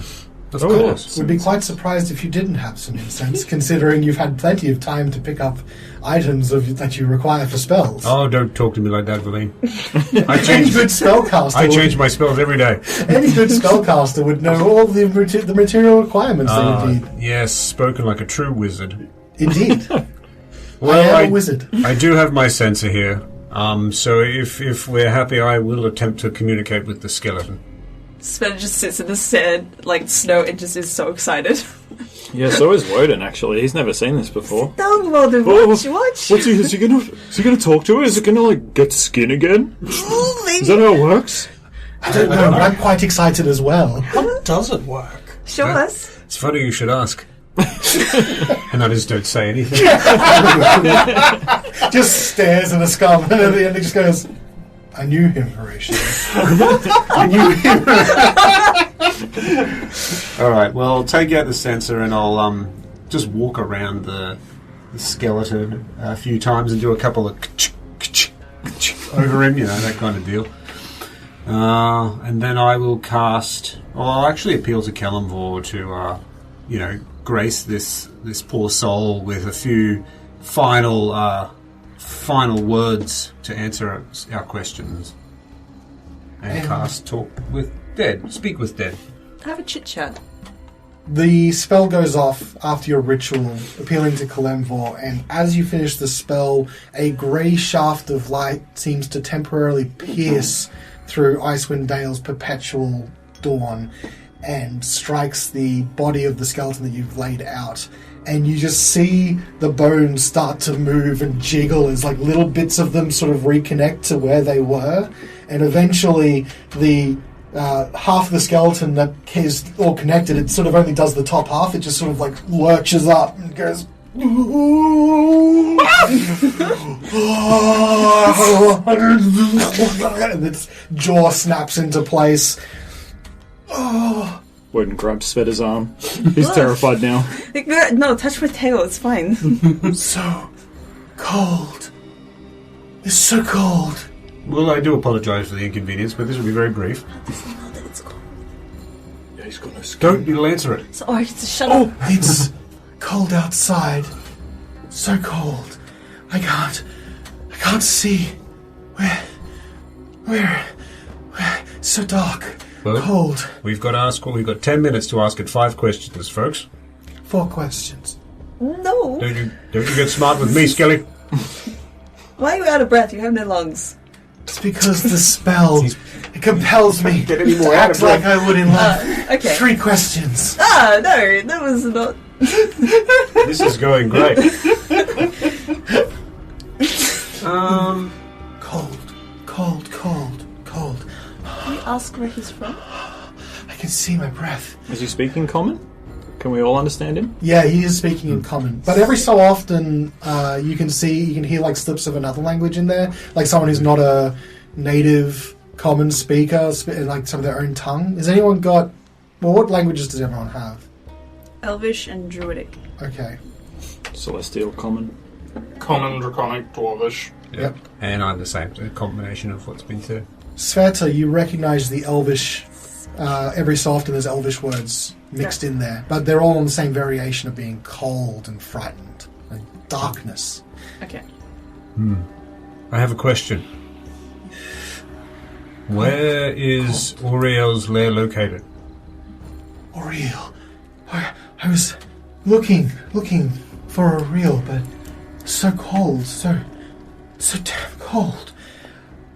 Of Oh, course. Would be quite surprised if you didn't have some incense, considering you've had plenty of time to pick up items that you require for spells. Oh, don't talk to me like that, Valine. Any good spellcaster I change my spells every day. any good spellcaster would know all the material requirements they would need. Yes, spoken like a true wizard. Indeed. Well, I am a wizard. I do have my sensor here. So if we're happy, I will attempt to communicate with the skeleton. Sven just sits in the sand, like snow, and just is so excited. Yeah, so is Wodun, actually. He's never seen this before. Don't bother, Oh, watch. Is he gonna talk to her? Is it gonna get skin again? Is that how it works? I don't know, but I'm quite excited as well. How does it work? Show us. It's funny you should ask. And I just don't say anything. Just stares at a skull, and at the end he just goes, I knew him, Horatio. I knew him. All right. Well, I'll take out the sensor and I'll just walk around the skeleton a few times and do a couple of over him, that kind of deal. And then I will cast. Well, I'll actually appeal to Callan to, grace this poor soul with a few final words to answer our questions. And cast talk with dead. Speak with dead. Have a chit chat. The spell goes off after your ritual, appealing to Kalemvor, and as you finish the spell, a grey shaft of light seems to temporarily pierce through Icewind Dale's perpetual dawn and strikes the body of the skeleton that you've laid out. And you just see the bones start to move and jiggle as like little bits of them sort of reconnect to where they were. And eventually the half of the skeleton that is all connected, it sort of only does the top half. It just sort of like lurches up and goes... and its jaw snaps into place. Wodun grabs Sveta's arm. He's terrified now. No, touch my tail, it's fine. So cold. It's so cold. Well, I do apologise for the inconvenience, but this will be very brief. It's cold. Yeah, he's got no skin. Don't, you'll answer it. So, shut up. It's cold outside. So cold. I can't see. Where? It's so dark. Well, Cold. We've got 10 minutes to ask it 5 questions, folks. 4 questions. No. Don't you get smart with me, Skelly. Why are you out of breath? You have no lungs. It's because the spell it compels me Get any more to out act of like breath. I would in life. Okay. 3 questions. No, that was not. This is going great. Cold. Can you ask where he's from? I can see my breath. Is he speaking common? Can we all understand him? Yeah, he is speaking in common. But every so often, you can hear like slips of another language in there, like someone who's not a native common speaker, like some of their own tongue. Has anyone got? Well, what languages does everyone have? Elvish and Druidic. Okay. Celestial common. Common, Draconic, Dwarvish. Yep. And I'm the same. A combination of what's been said. Svieta, you recognise the Elvish. Every so often, there's Elvish words mixed in there, but they're all on the same variation of being cold and frightened and darkness. Okay. I have a question. Where is Auriel's lair located? Auriel. I was looking for Auriel, but so cold, so damn cold.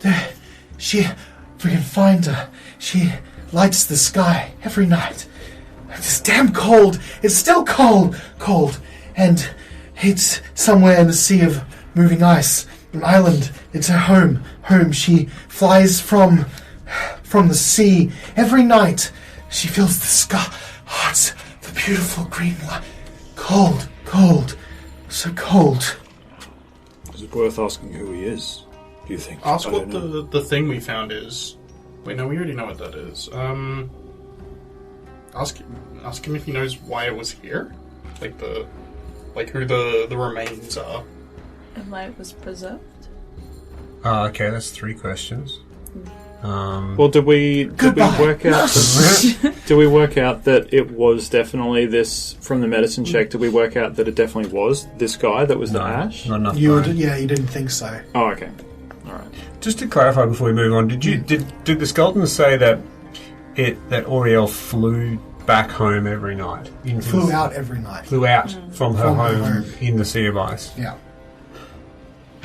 If we can find her, she lights the sky every night. It's damn cold. It's still cold, and it's somewhere in the sea of moving ice, an island. It's her home. She flies from the sea every night. She feels the sky. Oh, it's the beautiful green light. Cold, so cold. Is it worth asking who he is? Do you think? Ask I what don't know. the thing we found is. Wait, no, we already know what that is. Ask him if he knows why it was here. Like who the remains are. And why it was preserved? Okay, that's 3 questions. Well, did we work out? Did we work out that it was definitely this from the medicine check? Did we work out that it definitely was this guy that was the Ash? Not enough. You time. didn't think so. Oh, okay. All right. Just to clarify before we move on, did the Skeletons say that Auriel flew back home every night? Flew out every night. Flew out from her From her home home. in the Sea of Ice. Yeah.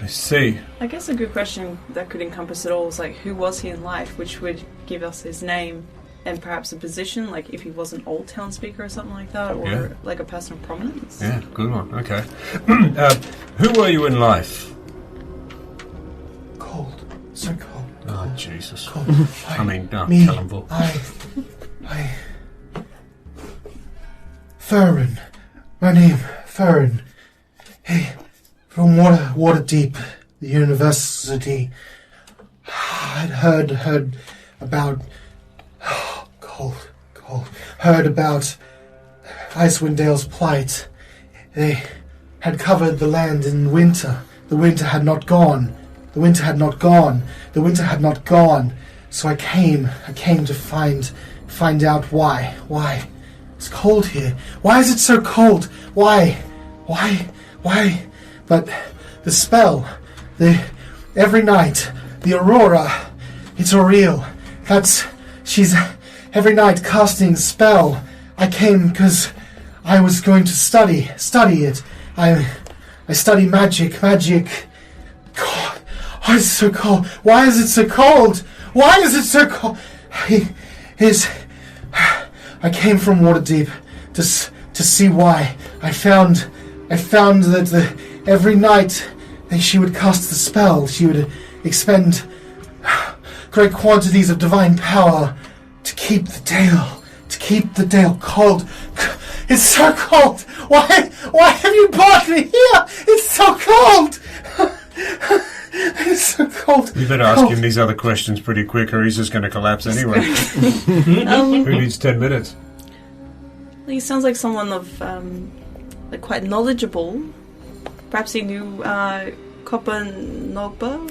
I see. I guess a good question that could encompass it all is like, who was he in life, which would give us his name and perhaps a position, like if he was an old town speaker or something like that, or Yeah. like a person of prominence. Yeah, good one. Okay. Who were you in life? Cold. So cold. Oh, Jesus. Cold. Callan. Farron. My name, Farron. Hey, from Waterdeep, the university. I'd heard about... cold. Heard about Icewind Dale's plight. They had covered the land in winter. The winter had not gone. So I came to find out why. Why? It's cold here. Why is it so cold? Why? But the spell, every night, the Aurora, it's Auriel. She's every night casting the spell. I came because I was going to study it. I study magic. God, why is it so cold? Why is it so cold? I came from Waterdeep to see why. I found that every night that she would cast the spell, she would expend great quantities of divine power to keep the Dale cold. It's so cold. Why have you brought me here? It's so cold. It's so cold. You better ask him these other questions pretty quick, or he's just going to collapse anyway. Who needs 10 minutes? He sounds like someone of like quite knowledgeable. Perhaps he knew Copper Nogba.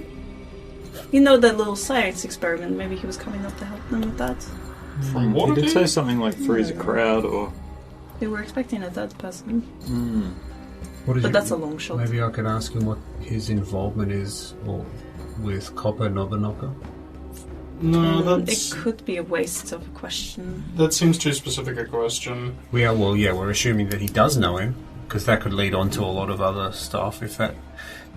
You know that little science experiment. Maybe he was coming up to help them with that. From He did Waterdeep? say something like freeze a crowd or... They were expecting a dead person. What is But it? that's a long shot. Maybe I could ask him what his involvement is with Copper Nobunaka. No, It could be a waste of a question. that seems too specific a question. We're assuming that he does know him, because that could lead on to a lot of other stuff if that...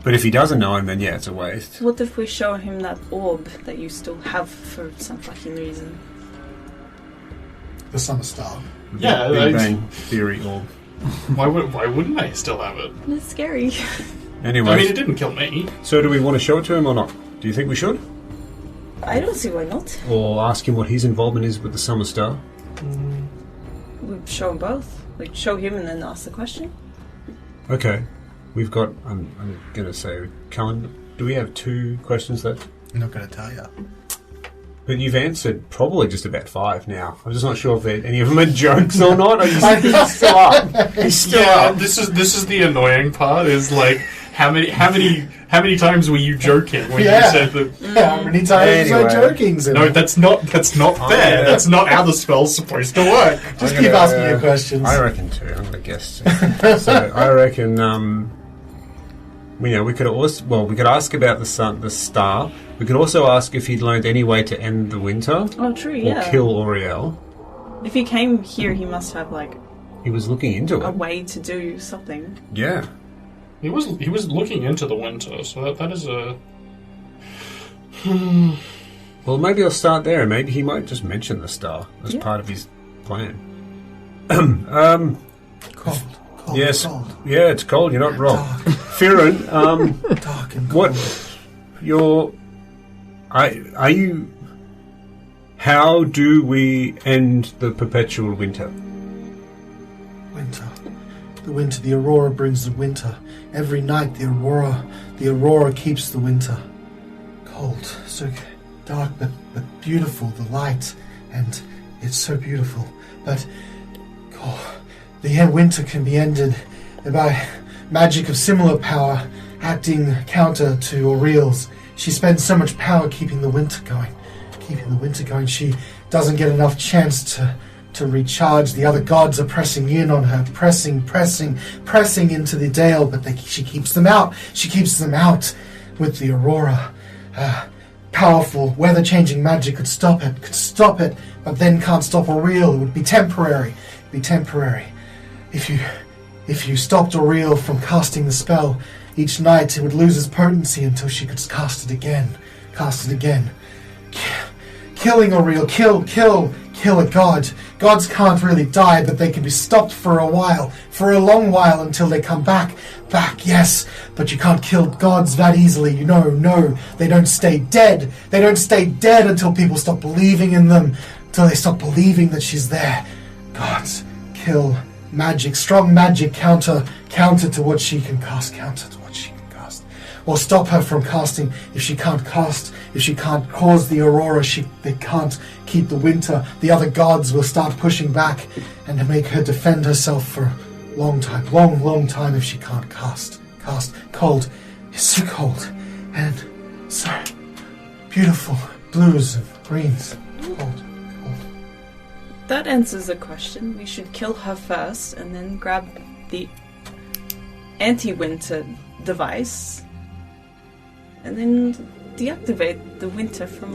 But if he doesn't know him, then yeah, it's a waste. What if we show him that orb that you still have for some fucking reason? The Summer Star. Yeah, Big Bang Theory orb. Why wouldn't I still have it? It's scary. Anyway. I mean, it didn't kill me. So do we want to show it to him or not? Do you think we should? I don't see why not. Or ask him what his involvement is with the Summer Star? We show him both. Like, show him and then ask the question. Okay. We've got... I'm going to say... Callan, do we have 2 questions left? I'm not going to tell you. But you've answered probably just about 5 now. I'm just not sure if any of them are jokes or not. Or he's still up. He's still up. This is the annoying part. Is like how many times were you joking when you said that? How many times was I joking? Zimma? No, that's not fair. That's not how the spell's supposed to work. Just keep asking your questions. I reckon 2. I'm going to guess 2. So I reckon. We could ask about the star. We could also ask if he'd learned any way to end the winter. Oh, true, or kill Auriel. If he came here, he must have, like... He was looking into a it. way to do something. Yeah. He was looking into the winter, so that is a... Well, maybe I'll start there. Maybe he might just mention the star as part of his plan. Cold. Yes. Cold. Yeah, it's cold. You're not wrong. Firen, Dark and cold. Are you... How do we end the perpetual winter? Winter. The winter. The aurora brings the winter. Every night the aurora keeps the winter. Cold. So dark but beautiful. The light. And it's so beautiful. But the winter can be ended by magic of similar power acting counter to Auriel's. She spends so much power keeping the winter going. She doesn't get enough chance to recharge. The other gods are pressing in on her, pressing into the Dale, but she keeps them out. She keeps them out with the aurora. Powerful, weather-changing magic could stop it, but then can't stop Auriel. It would be temporary. If you stopped Auriel from casting the spell, each night it would lose its potency until she could cast it again. Killing Auriel, kill a god. Gods can't really die, but they can be stopped for a long while until they come back, yes, but you can't kill gods that easily, no, they don't stay dead. They don't stay dead until people stop believing in them, until they stop believing that she's there. Gods, kill magic, strong magic, counter to what she can cast, or stop her from casting. If she can't cause the aurora, they can't keep the winter. The other gods will start pushing back and to make her defend herself for a long time if she can't cast. Cold. It's so cold. And so beautiful. Blues and greens. Cold. That answers the question. We should kill her first and then grab the anti-winter device and then deactivate the winter from...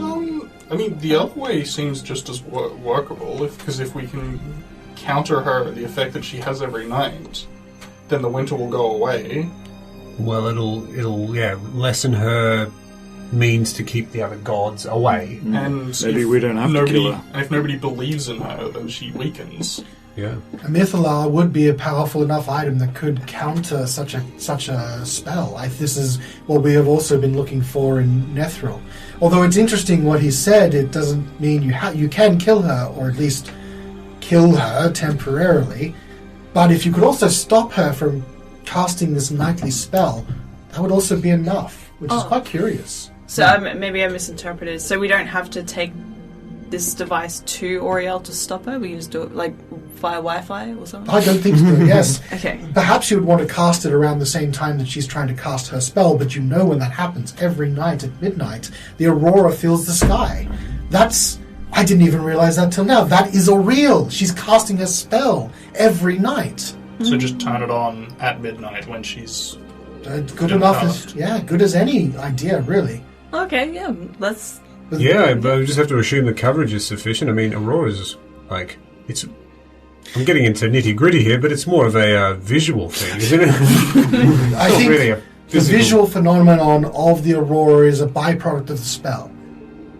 I mean, the other way seems just as workable, because if we can counter the effect that she has every night, then the winter will go away. Well, it'll lessen her means to keep the other gods away. And maybe we don't have to kill her. And if nobody believes in her, then she weakens. Yeah. A Mythalar would be a powerful enough item that could counter such a spell. This is what we have also been looking for in Nethril. Although it's interesting what he said, it doesn't mean you can kill her, or at least kill her temporarily. But if you could also stop her from casting this nightly spell, that would also be enough, which is quite curious. So maybe I misinterpreted. So we don't have to take this device to Auriel to stop her? We can just do it like via Wi-Fi or something? I don't think so, yes. Okay. Perhaps you would want to cast it around the same time that she's trying to cast her spell, but when that happens, every night at midnight, the aurora fills the sky. I didn't even realize that till now. That is Auriel. She's casting her spell every night. So just turn it on at midnight when she's... good enough good as any idea, really. Okay, yeah, let's... Yeah, but we just have to assume the coverage is sufficient. I mean, Aurora's, I'm getting into nitty-gritty here, but it's more of a visual thing, isn't it? I think really The visual phenomenon of the aurora is a byproduct of the spell.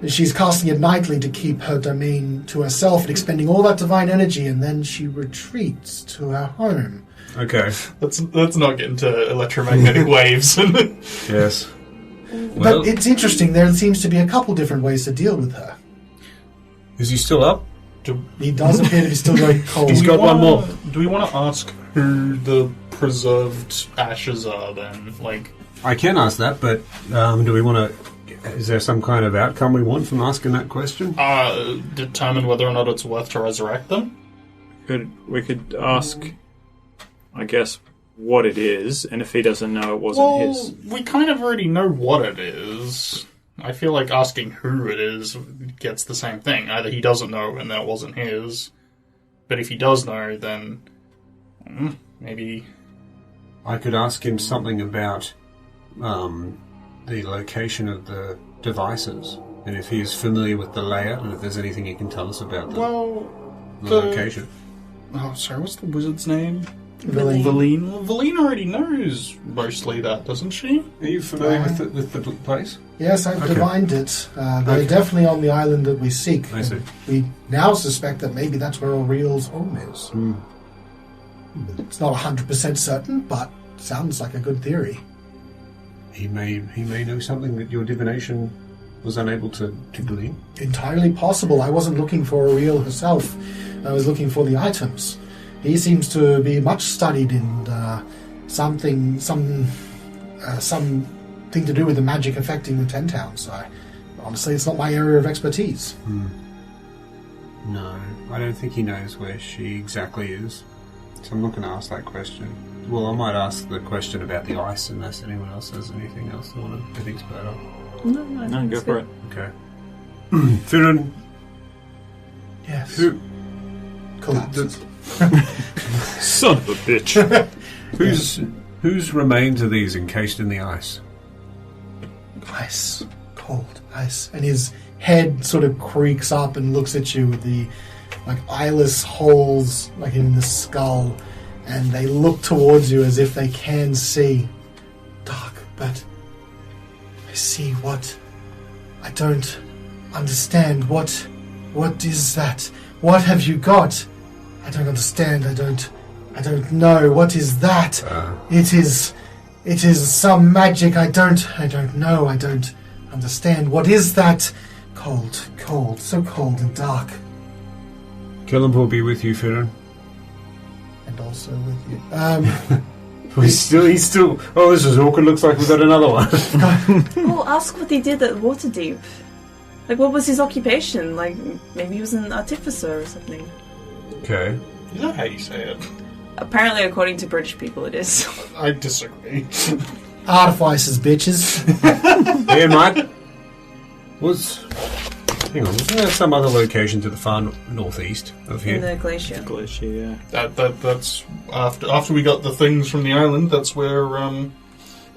She's casting it nightly to keep her domain to herself and expending all that divine energy, and then she retreats to her home. Okay. Let's not get into electromagnetic waves. Yes. Well, But it's interesting, there seems to be a couple different ways to deal with her. is he still up? He does appear to be still very cold. He's got one more. Do we want to ask who the preserved ashes are then? Like, I can ask that, but do we want to... Is there some kind of outcome we want from asking that question? determine whether or not it's worth to resurrect them? We could ask, I guess, what it is, and if he doesn't know it wasn't his. We kind of already know what it is. I feel like asking who it is gets the same thing. Either he doesn't know and that wasn't his, but if he does know, then maybe... I could ask him something about the location of the devices, and if he is familiar with the layout, and if there's anything he can tell us about the location. Oh, sorry, what's the wizard's name? Valine. Valine. Well, Valine already knows mostly that, doesn't she? Are you familiar with the place? Yes, I've divined it. They're definitely on the island that we seek. I see. We now suspect that maybe that's where Aurel's home is. It's not 100% certain, but sounds like a good theory. He may know something that your divination was unable to glean. Entirely possible. I wasn't looking for Aurel herself. I was looking for the items. He seems to be much studied in something to do with the magic affecting the 10 towns. Honestly, it's not my area of expertise. No, I don't think he knows where she exactly is. So I'm not going to ask that question. Well, I might ask the question about the ice unless anyone else has anything else they want to think about it. No, go for it. Okay. Firen, Yes. who... Collapses. Son of a bitch. Whose remains are these encased in the ice? Ice. Cold ice. And his head sort of creaks up and looks at you with the eyeless holes in the skull, and they look towards you as if they can see. Dark, but I see what I don't understand. What is that? What have you got? I don't understand. I don't know. What is that? It is some magic. I don't know. I don't understand. What is that? Cold, so cold and dark. Callan will be with you, Firen. And also with you. He's still... Oh, this is awkward. Looks like we've got another one. Oh, ask what he did at Waterdeep. What was his occupation? Maybe he was an artificer or something. Okay. Is that how you say it? Apparently, according to British people, it is. I disagree. Artificers, bitches. Yeah, Mike. Hang on, wasn't there some other location to the far northeast of here? In the glacier. Glacier, yeah. That's after we got the things from the island. That's where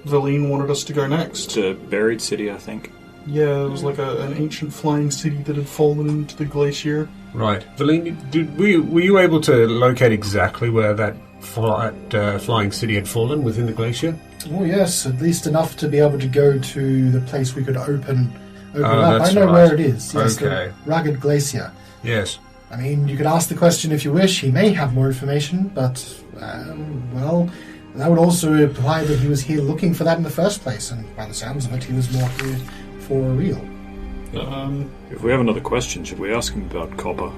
Valine wanted us to go next. To Buried City, I think. Yeah, it was like an ancient flying city that had fallen into the glacier. Right. Valine, were you able to locate exactly where that flying city had fallen within the glacier? Oh yes, at least enough to be able to go to the place we could open up. That's I know right. where it is. Yes, Okay. the rugged glacier. Yes. I mean, you could ask the question if you wish. He may have more information, but, that would also imply that he was here looking for that in the first place, and by the sounds of it, he was more here for real. If we have another question, should we ask him about Copper?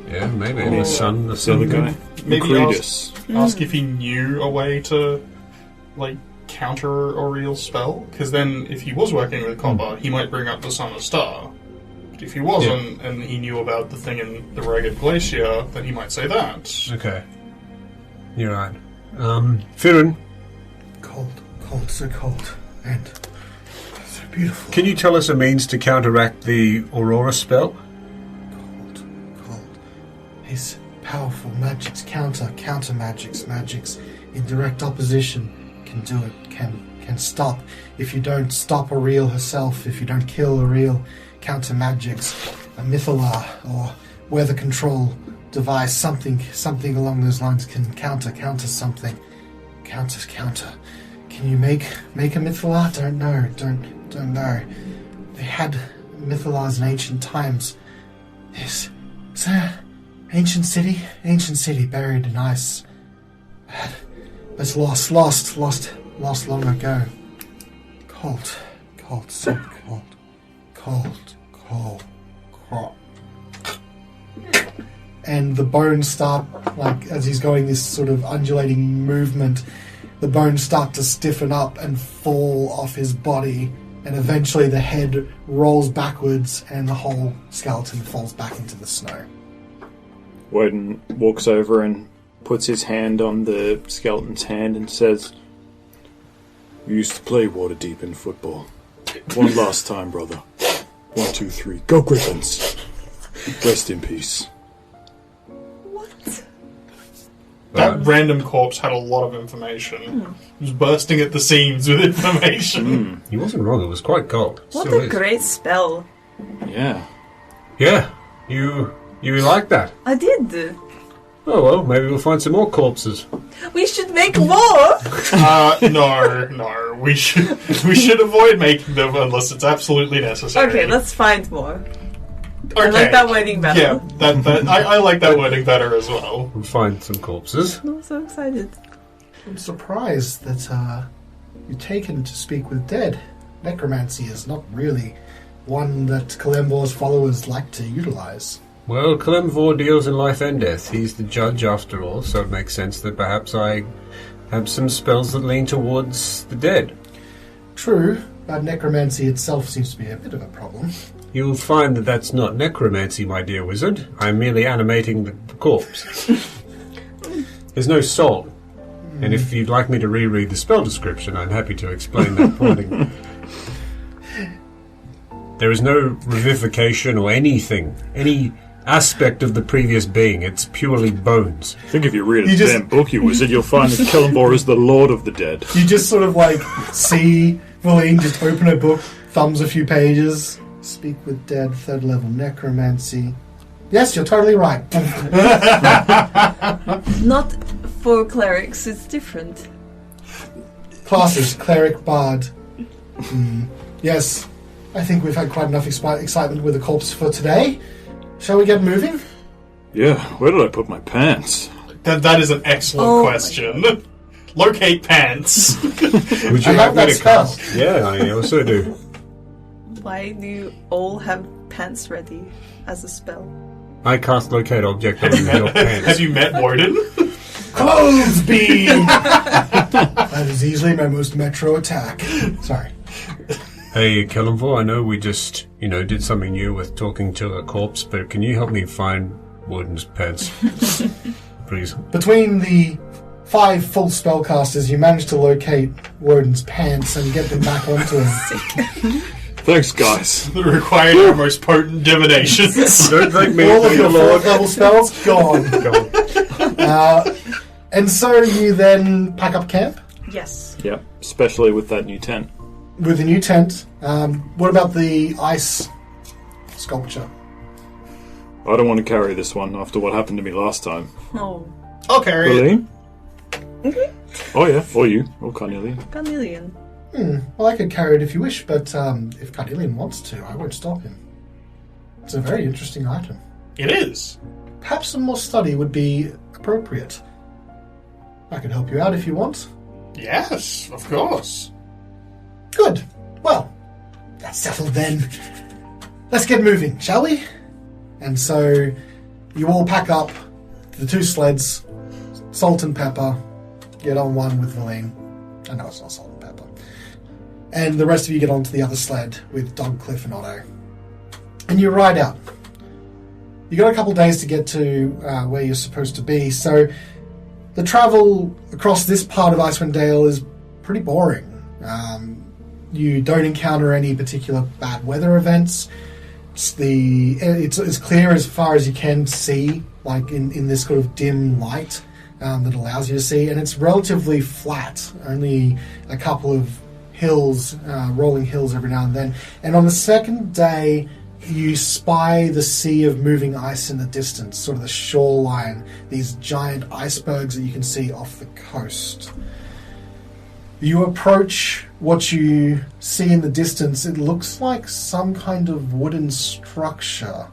Yeah, maybe. And his son, the The other guy? Maybe Macredus. ask if he knew a way to, counter Aurel's spell. Because then, if he was working with Copper, he might bring up the Summer Star. But if he wasn't, and he knew about the thing in the Ragged Glacier, then he might say that. Okay. You're right. Firen, Cold, so cold, and so beautiful. can you tell us a means to counteract the Aurora spell? Cold. His powerful magics, counter magics in direct opposition can do it, can stop. If you don't stop Aurel herself, if you don't kill Aurel, counter magics, a Mythalar or weather control device, something along those lines can counter something. Counter. Can you make a Mythala? Don't know. They had Mythalas in ancient times. It's an ancient city buried in ice. It's lost long ago. Cold, so cold. And the bones start, like, as he's going this sort of undulating movement, the bones start to stiffen up and fall off his body, and eventually the head rolls backwards and the whole skeleton falls back into the snow. Wodun walks over and puts his hand on the skeleton's hand and says, "We used to play Waterdeep in football. One last time, brother. 1, 2, 3. Go Griffins! Rest in peace." What? That random corpse had a lot of information. It was bursting at the seams with information. He wasn't wrong, it was quite cold. What Still a is. great spell. Yeah. Yeah, you like that. I did. Oh well, maybe we'll find some more corpses. We should make more! No. We should avoid making them unless it's absolutely necessary. Okay, let's find more. Okay. I like that wording better. Yeah, I like that wording better as well. We'll find some corpses. I'm so excited. I'm surprised that you're taken to speak with dead. Necromancy is not really one that Kalemvor's followers like to utilize. Well, Kalemvor deals in life and death. He's the judge after all, so it makes sense that perhaps I have some spells that lean towards the dead. True, but necromancy itself seems to be a bit of a problem. You'll find that that's not necromancy, my dear wizard. I'm merely animating the corpse. There's no soul. And if you'd like me to reread the spell description, I'm happy to explain that wording. There is no revivification or any aspect of the previous being. It's purely bones. I think if you read a damn book, you wizard, you'll find that Kalimdor is the lord of the dead. You just sort of like see Valine just open a book, thumbs a few pages, speak with dead, 3rd level necromancy. Yes, you're totally right. Not for clerics, it's different. Classes, cleric, bard. Yes, I think we've had quite enough excitement with the corpse for today. Shall we get moving? Yeah, where did I put my pants? That is an excellent question. Locate pants. Would you I have like me that to spell. cast? Yeah, I also do. Why do you all have pants ready as a spell? I cast locate object on your pants. Have you met Wodun? Clothes beam! That is easily my most metro attack. Sorry. Hey, Kalimdor, I know we just, did something new with talking to a corpse, but can you help me find Wodun's pants? Please. Between the 5 full spellcasters, you managed to locate Wodun's pants and get them back onto him. Thanks, guys. That required our most potent divinations. Don't thank me, All of your Lord. 4th level spells gone. And so you then pack up camp Yes. Yep, especially with that new tent. with a new tent. What about the ice sculpture? I don't want to carry this one after what happened to me last time. Oh. I'll carry it. Really? Okay. Oh yeah, or you, or Carnelian. Carnelian. Well, I could carry it if you wish, but if Carnelian wants to, I won't stop him. It's a very interesting item. It is. Perhaps some more study would be appropriate. I can help you out if you want. Yes, of course. Good. Well, that's settled then. Let's get moving, shall we? And so you all pack up the 2 sleds, salt and pepper, get on one with Valine. I know it's not salt and pepper. And the rest of you get onto the other sled with Dog, Cliff and Otto. And you ride out. You got a couple days to get to where you're supposed to be, so the travel across this part of Icewind Dale is pretty boring. You don't encounter any particular bad weather events. It's clear as far as you can see, like in this sort of dim light that allows you to see, and it's relatively flat. Only a couple of hills, rolling hills every now and then. And on the second day, you spy the sea of moving ice in the distance, sort of the shoreline, these giant icebergs that you can see off the coast. You approach what you see in the distance. It looks like some kind of wooden structure.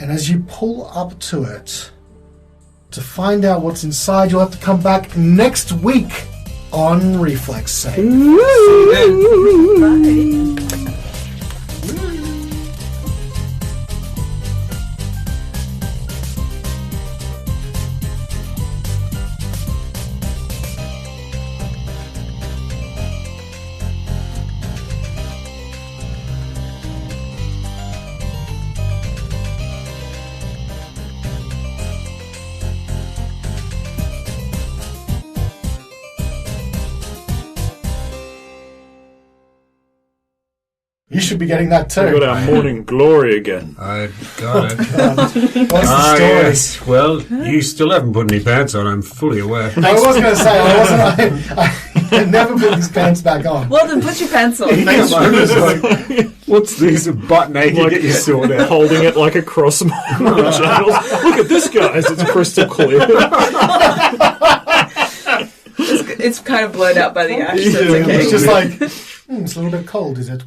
And as you pull up to it, to find out what's inside, you'll have to come back next week on Reflex Save. You should be getting that too. We got our morning glory again. I got it. What's the Ah, story? yes. Well, you still haven't put any pants on, I'm fully aware. I was going to say, I never put these pants back on. Well, then put your pants on. What's this? Butt naked, get your sword out. Holding it like across my genitals. Look at this, guys. It's crystal clear. It's kind of blown out by the ash, so it's okay. It's just like, it's a little bit cold, is it?